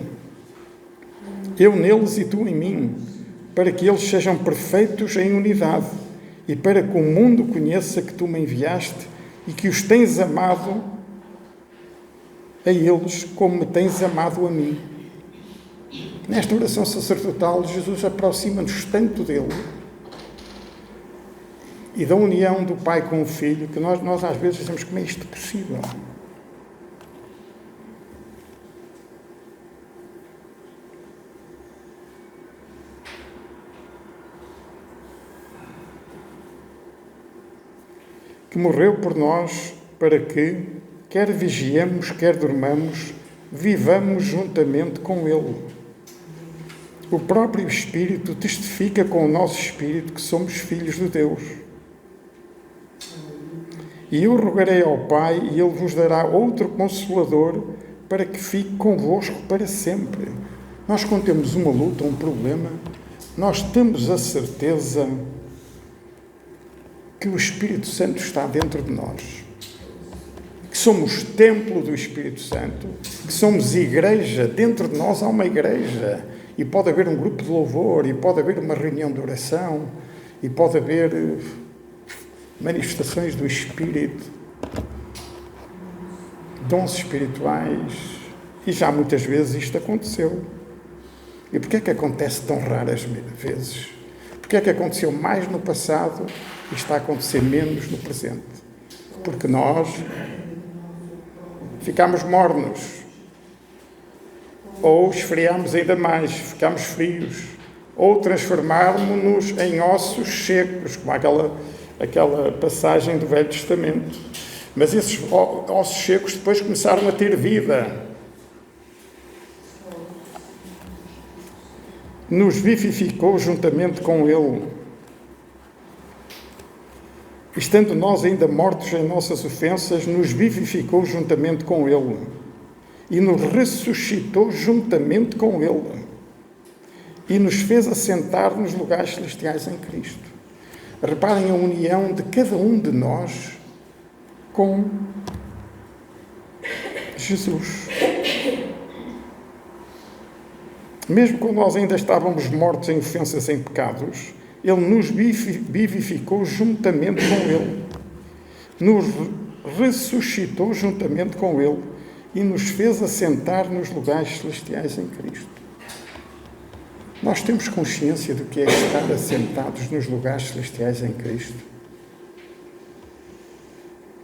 Eu neles e tu em mim, para que eles sejam perfeitos em unidade e para que o mundo conheça que tu me enviaste e que os tens amado a eles como me tens amado a mim. Nesta oração sacerdotal, Jesus aproxima-nos tanto dele e da união do Pai com o Filho, que nós às vezes dizemos, como é isto possível? Que morreu por nós para que, quer vigiemos, quer dormamos, vivamos juntamente com Ele. O próprio Espírito testifica com o nosso Espírito que somos filhos de Deus. E eu rogarei ao Pai, e Ele vos dará outro Consolador, para que fique convosco para sempre. Nós, quando temos uma luta, um problema, nós temos a certeza que o Espírito Santo está dentro de nós, que somos templo do Espírito Santo, que somos igreja. Dentro de nós há uma igreja, e pode haver um grupo de louvor, e pode haver uma reunião de oração, e pode haver manifestações do Espírito, dons espirituais, e já muitas vezes isto aconteceu. E porquê é que acontece tão raras vezes? Porquê é que aconteceu mais no passado e está a acontecer menos no presente? Porque nós ficamos mornos, ou esfriamos ainda mais, ficamos frios, ou transformarmos-nos em ossos secos, como aquela passagem do Velho Testamento. Mas esses ossos secos depois começaram a ter vida. Nos vivificou juntamente com Ele. Estando nós ainda mortos em nossas ofensas, nos vivificou juntamente com Ele. E nos ressuscitou juntamente com Ele. E nos fez assentar nos lugares celestiais em Cristo. Reparem a união de cada um de nós com Jesus. Mesmo quando nós ainda estávamos mortos em ofensas, em pecados, Ele nos vivificou juntamente com Ele. Nos ressuscitou juntamente com Ele e nos fez assentar nos lugares celestiais em Cristo. Nós temos consciência do que é estar assentados nos lugares celestiais em Cristo?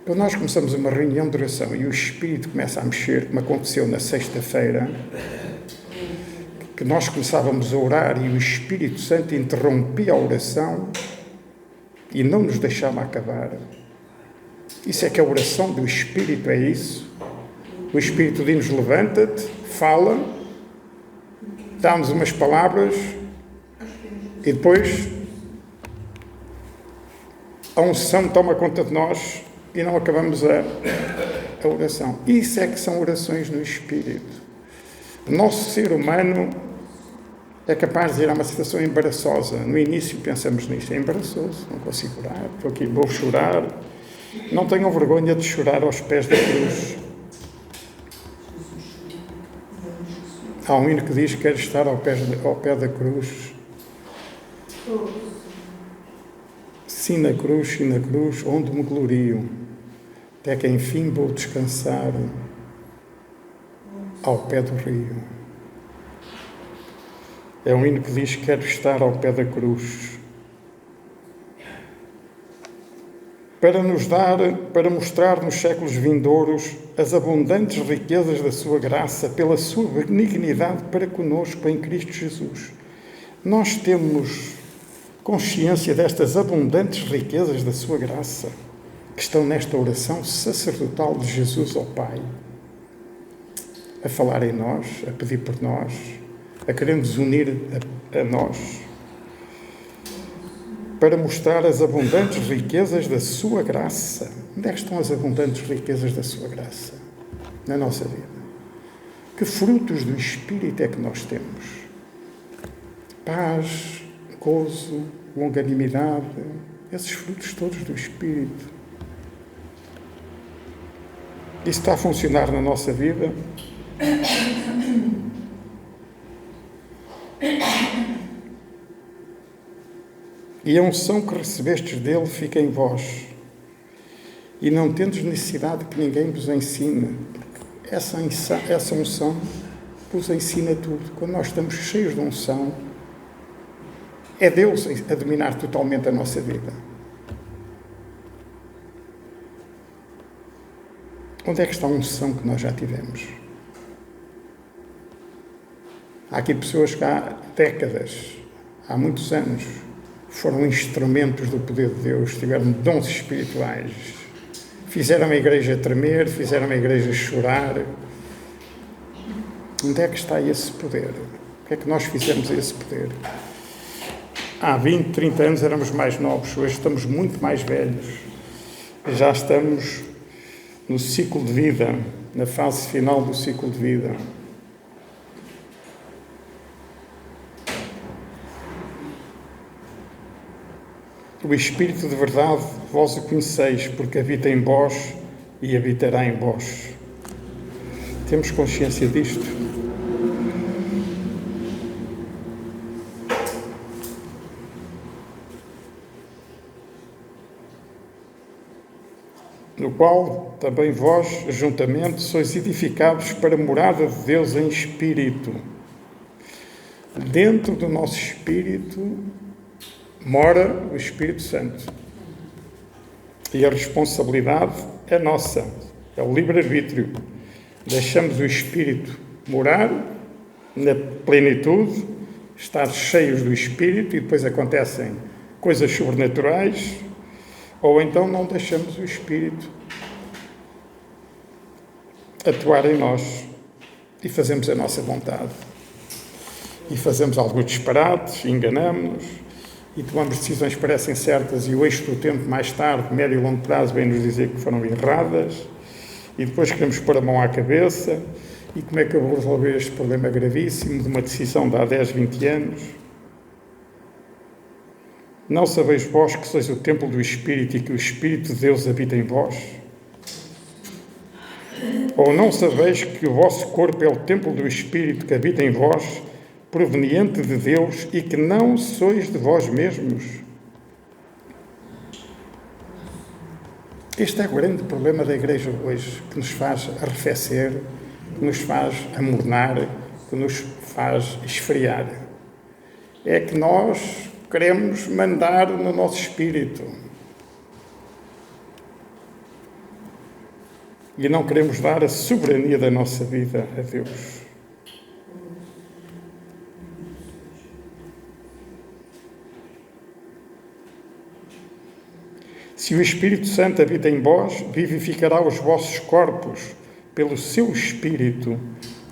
Quando nós começamos uma reunião de oração e o Espírito começa a mexer, como aconteceu na sexta-feira, que nós começávamos a orar e o Espírito Santo interrompia a oração e não nos deixava acabar. Isso é que a oração do Espírito é isso. O Espírito diz-nos, levanta-te, fala, dá-nos umas palavras e depois a unção toma conta de nós e não acabamos a oração. Isso é que são orações no Espírito. O nosso ser humano é capaz de ir a uma situação embaraçosa. No início pensamos nisto, é embaraçoso, não consigo orar, estou aqui, vou chorar. Não tenham vergonha de chorar aos pés da cruz. Há um hino que diz que quer estar ao pé da cruz. Sim na cruz, onde me glorio, até que enfim vou descansar ao pé do rio. É um hino que diz que quero estar ao pé da cruz. Para mostrar nos séculos vindouros as abundantes riquezas da sua graça, pela sua benignidade para conosco em Cristo Jesus. Nós temos consciência destas abundantes riquezas da sua graça, que estão nesta oração sacerdotal de Jesus ao Pai, a falar em nós, a pedir por nós, a querer-nos unir a nós, para mostrar as abundantes riquezas da sua graça. Onde é que estão as abundantes riquezas da sua graça na nossa vida? Que frutos do Espírito é que nós temos? Paz, gozo, longanimidade, esses frutos todos do Espírito. Isso está a funcionar na nossa vida? E a unção que recebestes dele fica em vós. E não tendes necessidade que ninguém vos ensine, porque essa unção vos ensina tudo. Quando nós estamos cheios de unção, é Deus a dominar totalmente a nossa vida. Onde é que está a unção que nós já tivemos? Há aqui pessoas que há décadas, há muitos anos, foram instrumentos do poder de Deus, tiveram dons espirituais, fizeram a igreja tremer, fizeram a igreja chorar. Onde é que está esse poder? O que é que nós fizemos a esse poder? Há 20, 30 anos éramos mais novos, hoje estamos muito mais velhos. Já estamos no ciclo de vida, na fase final do ciclo de vida. O Espírito de verdade, vós o conheceis, porque habita em vós e habitará em vós. Temos consciência disto? No qual também vós, juntamente, sois edificados para a morada de Deus em Espírito. Dentro do nosso Espírito mora o Espírito Santo. E a responsabilidade é nossa, é o livre-arbítrio. Deixamos o Espírito morar na plenitude, estar cheios do Espírito e depois acontecem coisas sobrenaturais, ou então não deixamos o Espírito atuar em nós e fazemos a nossa vontade. E fazemos alguns disparates, enganamos-nos, e tomamos decisões que parecem certas e o eixo do tempo mais tarde, médio e longo prazo, vem nos dizer que foram erradas e depois queremos pôr a mão à cabeça e como é que eu vou resolver este problema gravíssimo de uma decisão de há 10, 20 anos? Não sabeis vós que sois o templo do Espírito e que o Espírito de Deus habita em vós? Ou não sabeis que o vosso corpo é o templo do Espírito que habita em vós, proveniente de Deus, e que não sois de vós mesmos? Este é o grande problema da Igreja hoje, que nos faz arrefecer, que nos faz amornar, que nos faz esfriar. É que nós queremos mandar no nosso espírito e não queremos dar a soberania da nossa vida a Deus. Se o Espírito Santo habita em vós, vivificará os vossos corpos pelo seu Espírito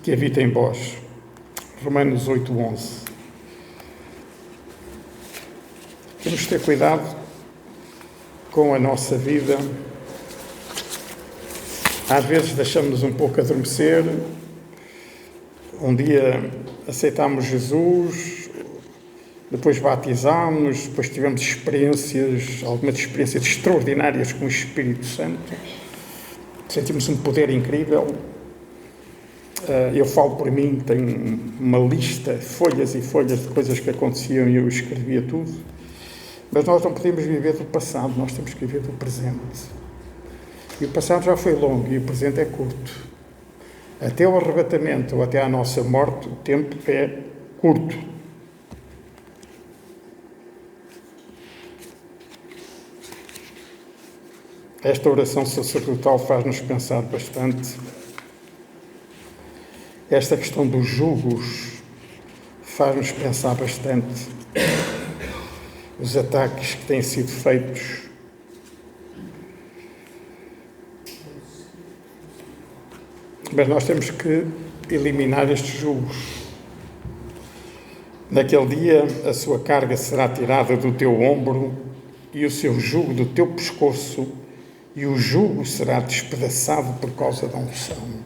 que habita em vós. Romanos 8:11. Temos de ter cuidado com a nossa vida. Às vezes deixamos-nos um pouco adormecer. Um dia aceitámos Jesus, depois batizámos, depois tivemos algumas experiências extraordinárias com o Espírito Santo. Sentimos um poder incrível. Eu falo por mim, tenho uma lista, folhas e folhas de coisas que aconteciam e eu escrevia tudo. Mas nós não podemos viver do passado, nós temos que viver do presente. E o passado já foi longo e o presente é curto. Até o arrebatamento ou até à nossa morte, o tempo é curto. Esta oração sacerdotal faz-nos pensar bastante. Esta questão dos julgos faz-nos pensar bastante. Os ataques que têm sido feitos. Mas nós temos que eliminar estes julgos. Naquele dia, a sua carga será tirada do teu ombro e o seu jugo do teu pescoço, e o jugo será despedaçado por causa da unção.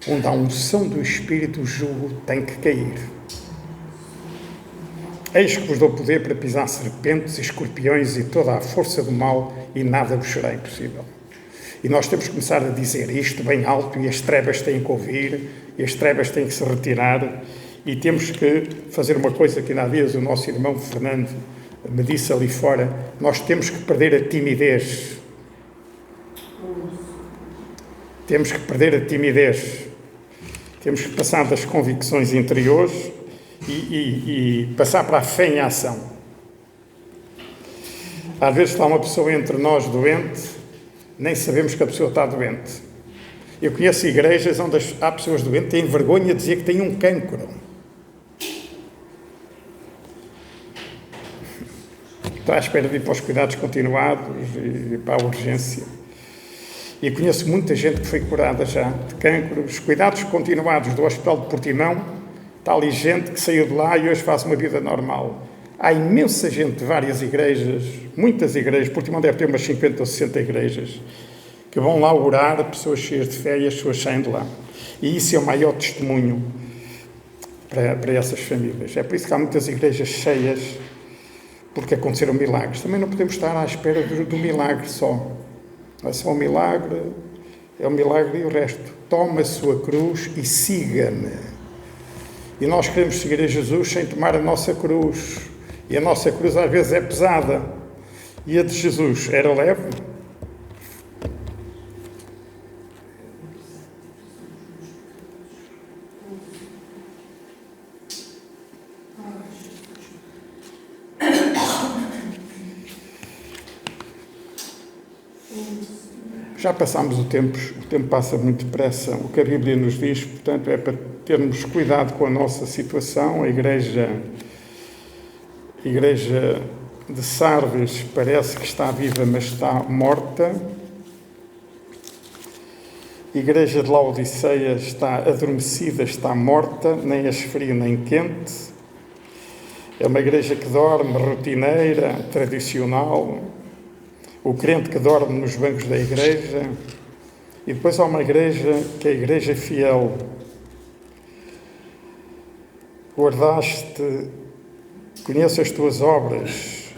Onde há unção do Espírito, o jugo tem que cair. Eis que vos dou poder para pisar serpentes e escorpiões e toda a força do mal, e nada vos será impossível. E nós temos que começar a dizer isto bem alto, e as trevas têm que ouvir, e as trevas têm que se retirar, e temos que fazer uma coisa que há dias o nosso irmão Fernando me disse ali fora: nós temos que perder a timidez. Temos que perder a timidez. Temos que passar das convicções interiores e passar para a fé em ação. Às vezes está uma pessoa entre nós doente, nem sabemos que a pessoa está doente. Eu conheço igrejas onde há pessoas doentes que têm vergonha de dizer que têm um cancro. Estão à espera de ir para os cuidados continuados e para a urgência. E conheço muita gente que foi curada já de cancro. Os cuidados continuados do Hospital de Portimão, está ali gente que saiu de lá e hoje faz uma vida normal. Há imensa gente de várias igrejas, muitas igrejas, Portimão deve ter umas 50 ou 60 igrejas, que vão lá orar, pessoas cheias de fé, e as pessoas saem de lá. E isso é o maior testemunho para essas famílias. É por isso que há muitas igrejas cheias, porque aconteceram milagres. Também não podemos estar à espera do milagre só. Não é só um milagre, é um milagre e o resto. Toma a sua cruz e siga-me. E nós queremos seguir a Jesus sem tomar a nossa cruz. E a nossa cruz às vezes é pesada. E a de Jesus era leve. Já passámos o tempo passa muito depressa. O que a Bíblia nos diz, portanto, é para termos cuidado com a nossa situação. A igreja de Sardes parece que está viva, mas está morta. A igreja de Laodiceia está adormecida, está morta, nem és frio nem quente. É uma igreja que dorme, rotineira, tradicional. O crente que dorme nos bancos da igreja. E depois há uma igreja que é a igreja fiel. Guardaste, conheço as tuas obras,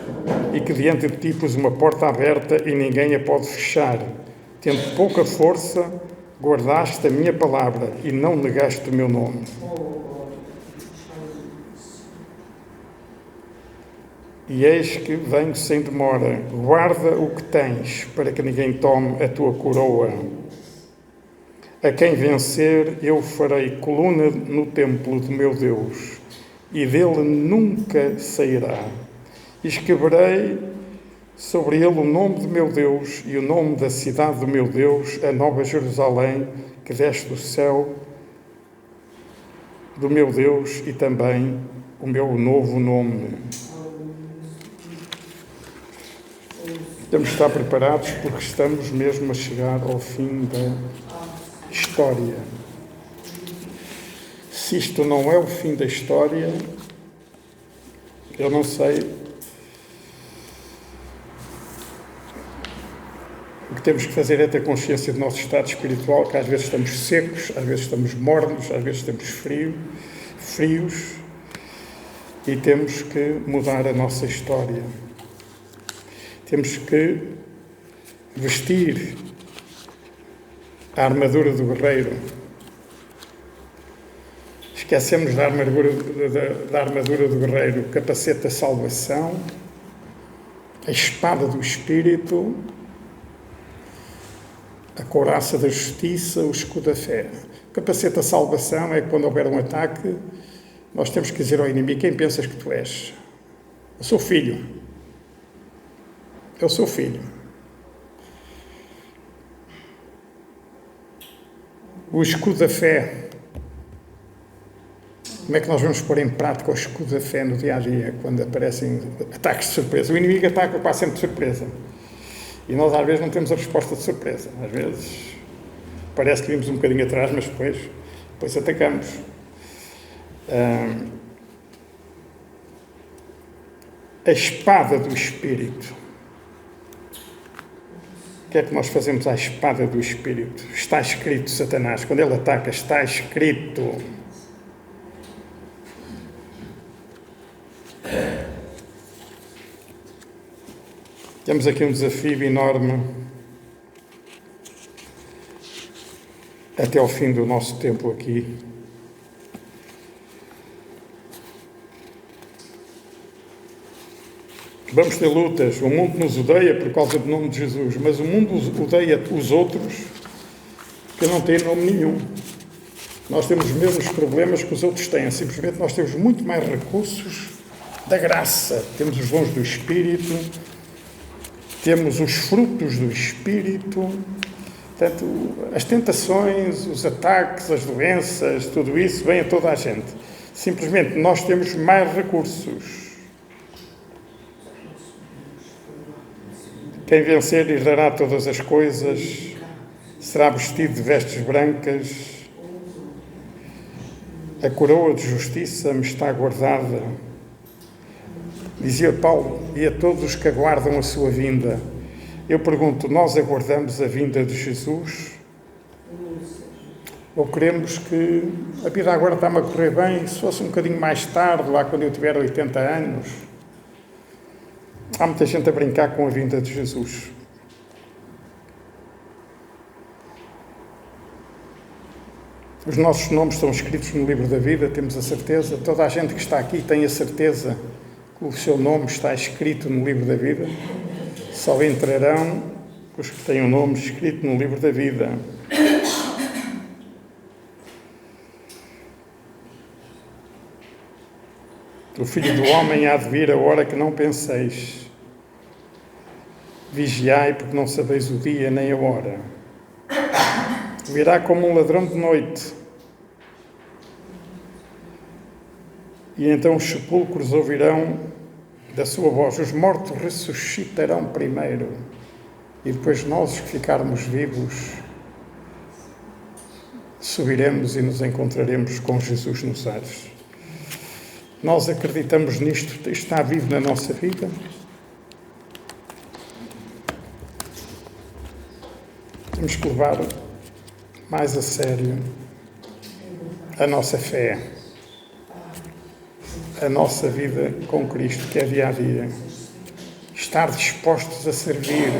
e que diante de ti pus uma porta aberta e ninguém a pode fechar. Tendo pouca força, guardaste a minha palavra e não negaste o meu nome. E eis que venho sem demora. Guarda o que tens, para que ninguém tome a tua coroa. A quem vencer, eu farei coluna no templo do meu Deus, e dele nunca sairá. E escreverei sobre ele o nome do meu Deus e o nome da cidade do meu Deus, a nova Jerusalém, que desce do céu do meu Deus, e também o meu novo nome. Temos de estar preparados, porque estamos mesmo a chegar ao fim da história. se isto não é o fim da história, eu não sei. O que temos que fazer é ter consciência do nosso estado espiritual, que às vezes estamos secos, às vezes estamos mornos, às vezes estamos frios, e temos que mudar a nossa história. Temos que vestir a armadura do guerreiro. Esquecemos da armadura do guerreiro, o capacete da salvação, a espada do Espírito, a couraça da justiça, o escudo da fé. O capacete da salvação é que quando houver um ataque, nós temos que dizer ao inimigo: quem pensas que tu és? Eu sou filho. Eu sou filho. O escudo da fé. Como é que nós vamos pôr em prática o escudo da fé no dia-a-dia, quando aparecem ataques de surpresa? O inimigo ataca quase sempre de surpresa. E nós, às vezes, não temos a resposta de surpresa. Às vezes, parece que vimos um bocadinho atrás, mas depois atacamos. A espada do Espírito. O que é que nós fazemos à espada do Espírito? Está escrito, Satanás. Quando ele ataca, está escrito. Temos aqui um desafio enorme até ao fim do nosso tempo aqui. Vamos ter lutas. O mundo nos odeia por causa do nome de Jesus, mas o mundo odeia os outros que não têm nome nenhum. Nós temos os mesmos problemas que os outros têm, simplesmente nós temos muito mais recursos da graça. Temos os dons do Espírito, temos os frutos do Espírito, portanto, as tentações, os ataques, as doenças, tudo isso vem a toda a gente. Simplesmente nós temos mais recursos. Quem vencer herdará todas as coisas, será vestido de vestes brancas, a coroa de justiça me está guardada. Dizia Paulo, e a todos os que aguardam a sua vinda. Eu pergunto, nós aguardamos a vinda de Jesus? Ou queremos que a vida agora está-me a correr bem, se fosse um bocadinho mais tarde, lá quando eu tiver 80 anos? Há muita gente a brincar com a vinda de Jesus. Os nossos nomes estão escritos no livro da vida, temos a certeza. Toda a gente que está aqui tem a certeza que o seu nome está escrito no livro da vida. Só entrarão os que têm o nome escrito no livro da vida. O Filho do Homem há de vir a hora que não penseis. Vigiai, porque não sabeis o dia nem a hora. Virá como um ladrão de noite. E então os sepulcros ouvirão da sua voz. Os mortos ressuscitarão primeiro. E depois nós, os que ficarmos vivos, subiremos e nos encontraremos com Jesus nos ares. Nós acreditamos nisto, está vivo na nossa vida. Temos que levar mais a sério a nossa fé, a nossa vida com Cristo, que é dia a dia. Estar dispostos a servir.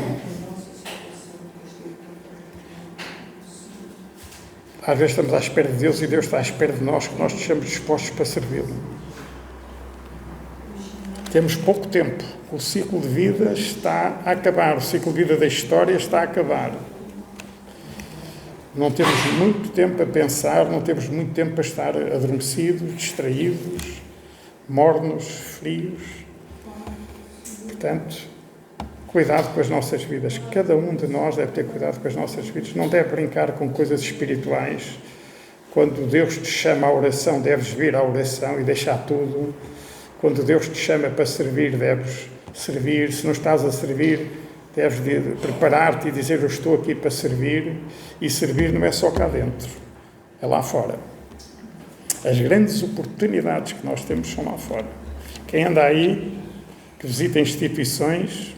Às vezes estamos à espera de Deus e Deus está à espera de nós, que nós estejamos dispostos para servi-lo. Temos pouco tempo. O ciclo de vida está a acabar. O ciclo de vida da história está a acabar. Não temos muito tempo a pensar, não temos muito tempo para estar adormecidos, distraídos, mornos, frios. Portanto, cuidado com as nossas vidas. Cada um de nós deve ter cuidado com as nossas vidas. Não deve brincar com coisas espirituais. Quando Deus te chama à oração, deves vir à oração e deixar tudo. Quando Deus te chama para servir, deves servir. Se não estás a servir, deves preparar-te e dizer: eu estou aqui para servir. E servir não é só cá dentro, é lá fora. As grandes oportunidades que nós temos são lá fora. Quem anda aí, que visita instituições,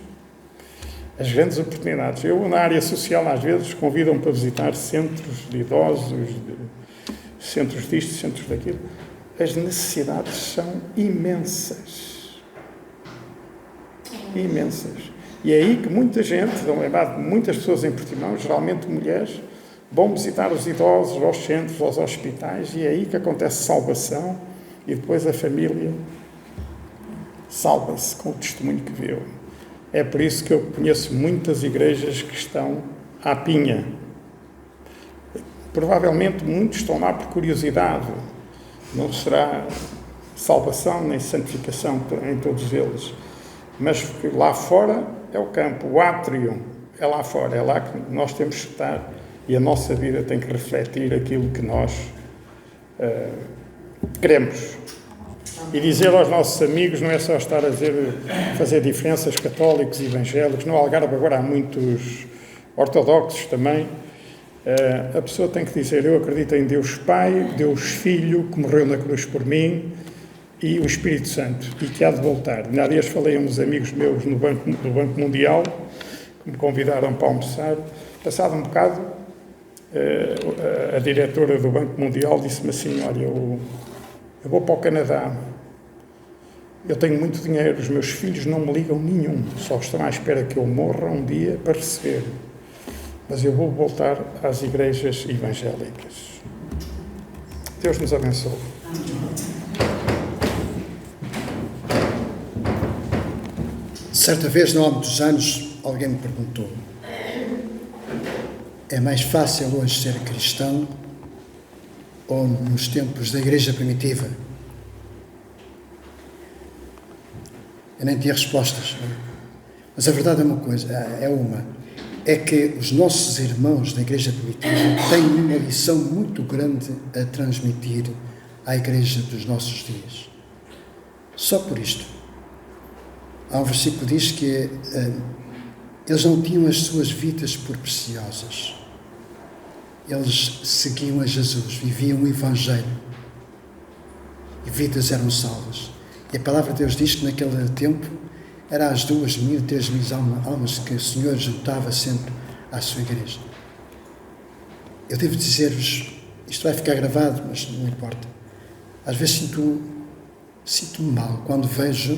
as grandes oportunidades. Eu, na área social, às vezes, convidam-me para visitar centros de idosos, centros disto, centros daquilo. As necessidades são imensas. Imensas. E é aí que muita gente, muitas pessoas em Portimão, geralmente mulheres, vão visitar os idosos, aos centros, aos hospitais, e é aí que acontece salvação, e depois a família salva-se com o testemunho que viu. É por isso que eu conheço muitas igrejas que estão à pinha. Provavelmente muitos estão lá por curiosidade. Não será salvação nem santificação em todos eles. Mas lá fora é o campo, o átrio é lá fora, é lá que nós temos que estar, e a nossa vida tem que refletir aquilo que nós queremos. E dizer aos nossos amigos, não é só estar a fazer diferenças católicos e evangélicos. No Algarve agora há muitos ortodoxos também. A pessoa tem que dizer: eu acredito em Deus Pai, Deus Filho, que morreu na cruz por mim, e o Espírito Santo, e que há de voltar. Há dias falei a uns amigos meus do Banco Mundial, que me convidaram para almoçar. Passado um bocado, a diretora do Banco Mundial disse-me assim: olha, eu vou para o Canadá, eu tenho muito dinheiro, os meus filhos não me ligam nenhum, só estão à espera que eu morra um dia para receber. Mas eu vou voltar às igrejas evangélicas. Deus nos abençoe. Certa vez, no âmbito dos anos, alguém me perguntou: é mais fácil hoje ser cristão ou nos tempos da igreja primitiva? Eu nem tinha respostas, mas a verdade é uma coisa, é que os nossos irmãos da igreja primitiva têm uma lição muito grande a transmitir à igreja dos nossos dias. Só por isto. Há um versículo que diz que eles não tinham as suas vidas por preciosas. Eles seguiam a Jesus, viviam o Evangelho e vidas eram salvas. E a palavra de Deus diz que naquele tempo era as 2.000, 3.000 almas que o Senhor juntava sempre à sua igreja. Eu devo dizer-vos, isto vai ficar gravado, mas não importa. Às vezes sinto-me mal quando vejo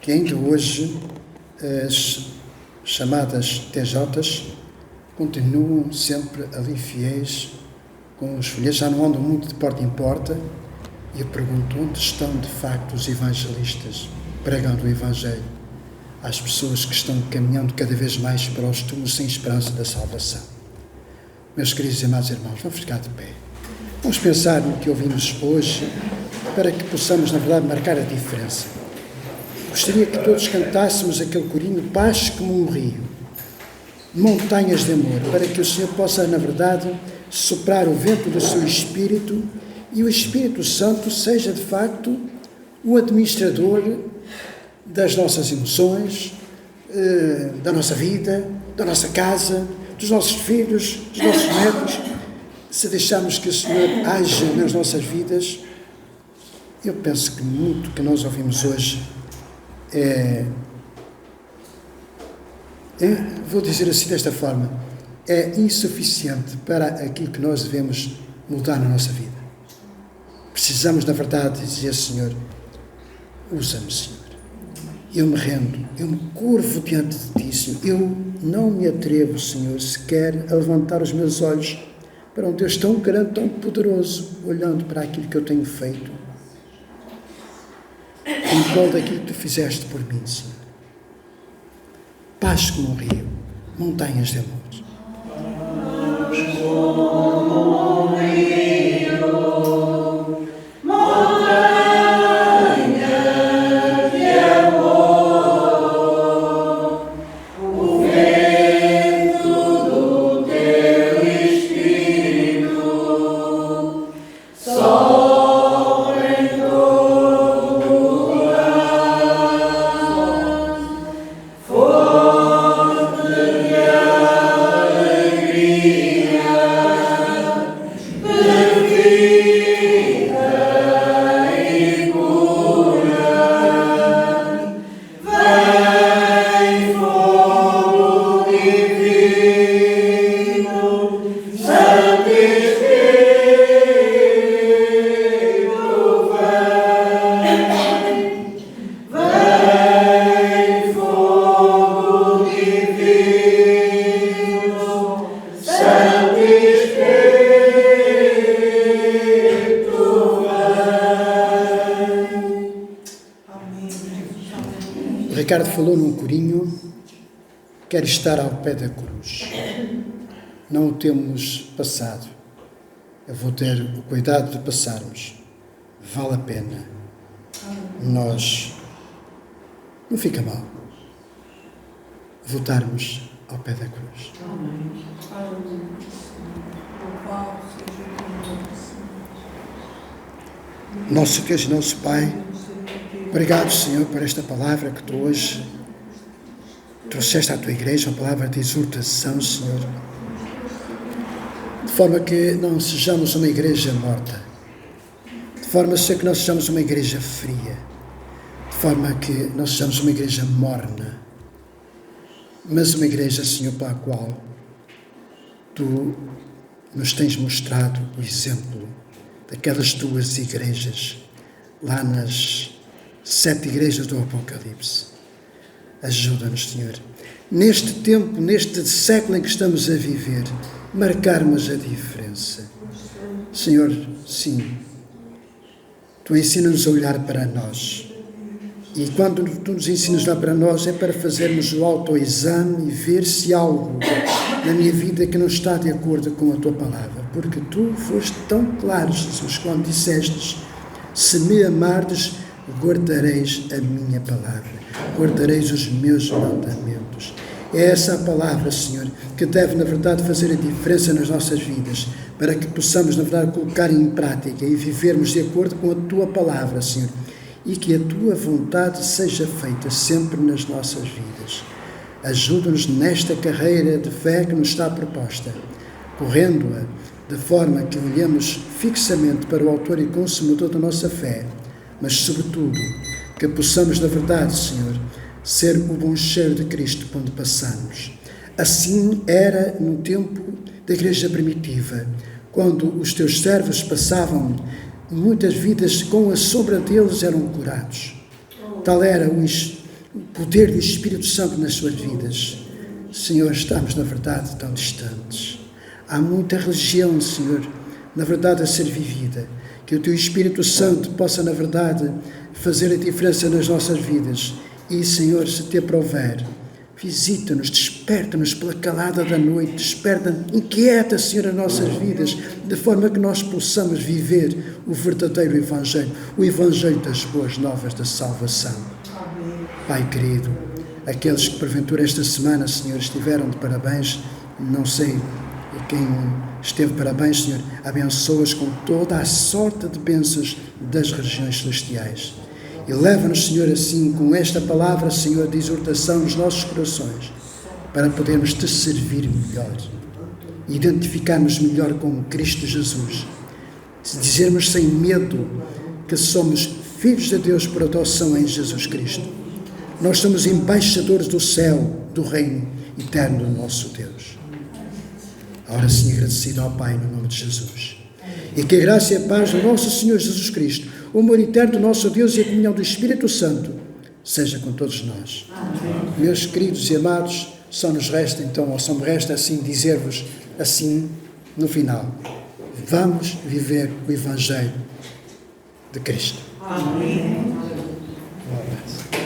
que ainda hoje as chamadas TJs continuam sempre ali fiéis com os folhetos, já não andam muito de porta em porta, e eu pergunto: onde estão de facto os evangelistas pregando o Evangelho às pessoas que estão caminhando cada vez mais para os túmulos sem esperança da salvação? Meus queridos e amados irmãos, vamos ficar de pé. Vamos pensar no que ouvimos hoje para que possamos, na verdade, marcar a diferença. Gostaria que todos cantássemos aquele corinho: paz como um rio, montanhas de amor, para que o Senhor possa, na verdade, soprar o vento do seu Espírito e o Espírito Santo seja, de facto, o administrador das nossas emoções, da nossa vida, da nossa casa, dos nossos filhos, dos nossos netos. Se deixarmos que o Senhor haja nas nossas vidas, eu penso que muito que nós ouvimos hoje vou dizer assim desta forma, é insuficiente para aquilo que nós devemos mudar na nossa vida. Precisamos, na verdade, dizer: Senhor, usa-me, Senhor. Eu me rendo, eu me curvo diante de Ti, Senhor. Eu não me atrevo, Senhor, sequer a levantar os meus olhos para um Deus tão grande, tão poderoso, olhando para aquilo que eu tenho feito, em prol daquilo que Tu fizeste por mim, Senhor. Paz como um rio, montanhas de amor. Forte Ricardo falou num corinho, quer estar ao pé da cruz. Não o temos passado. Eu vou ter o cuidado de passarmos. Vale a pena. Nós, não fica mal, voltarmos ao pé da cruz. Nosso Deus e nosso Pai, obrigado, Senhor, por esta palavra que tu hoje trouxeste à tua igreja, uma palavra de exortação, Senhor, de forma que não sejamos uma igreja morta, de forma que não sejamos uma igreja fria, de forma que não sejamos uma igreja morna, mas uma igreja, Senhor, para a qual tu nos tens mostrado o exemplo daquelas duas igrejas, lá nas 7 igrejas do Apocalipse. Ajuda-nos, Senhor, neste tempo, neste século em que estamos a viver, marcarmos a diferença. Senhor, sim, tu ensina-nos a olhar para nós. E quando tu nos ensinas a olhar para nós, é para fazermos o autoexame e ver se há algo na minha vida que não está de acordo com a tua palavra. Porque tu foste tão claro, Jesus, quando dissestes: se me amardes, guardareis a minha palavra, guardareis os meus mandamentos. É essa a palavra, Senhor, que deve, na verdade, fazer a diferença nas nossas vidas, para que possamos, na verdade, colocar em prática e vivermos de acordo com a tua palavra, Senhor, e que a tua vontade seja feita sempre nas nossas vidas. Ajuda-nos nesta carreira de fé que nos está proposta, correndo-a de forma que olhemos fixamente para o autor e consumador da nossa fé, mas, sobretudo, que possamos, na verdade, Senhor, ser o bom cheiro de Cristo por onde passamos. Assim era no tempo da igreja primitiva, quando os teus servos passavam, muitas vidas com a sombra deles eram curados. Tal era o poder do Espírito Santo nas suas vidas. Senhor, estamos, na verdade, tão distantes. Há muita religião, Senhor, na verdade, a ser vivida. Que o teu Espírito Santo possa, na verdade, fazer a diferença nas nossas vidas. E, Senhor, se te aprouver, visita-nos, desperta-nos pela calada da noite, desperta, inquieta, Senhor, as nossas vidas, de forma que nós possamos viver o verdadeiro Evangelho, o Evangelho das boas novas da salvação. Pai querido, aqueles que porventura esta semana, Senhor, estiveram de parabéns, não sei quem esteve de parabéns, Senhor, abençoa-os com toda a sorte de bênçãos das regiões celestiais. E leva-nos, Senhor, assim, com esta palavra, Senhor, de exortação nos nossos corações, para podermos te servir melhor, identificarmos melhor com Cristo Jesus, dizermos sem medo que somos filhos de Deus por adoção em Jesus Cristo. Nós somos embaixadores do céu, do reino eterno do nosso Deus. Ora, sim, agradecido ao Pai, no nome de Jesus. E que a graça e a paz do nosso Senhor Jesus Cristo, o amor eterno do nosso Deus e a comunhão do Espírito Santo seja com todos nós. Amém. Meus queridos e amados, só me resta assim dizer-vos assim no final: vamos viver o Evangelho de Cristo. Amém. Um abraço.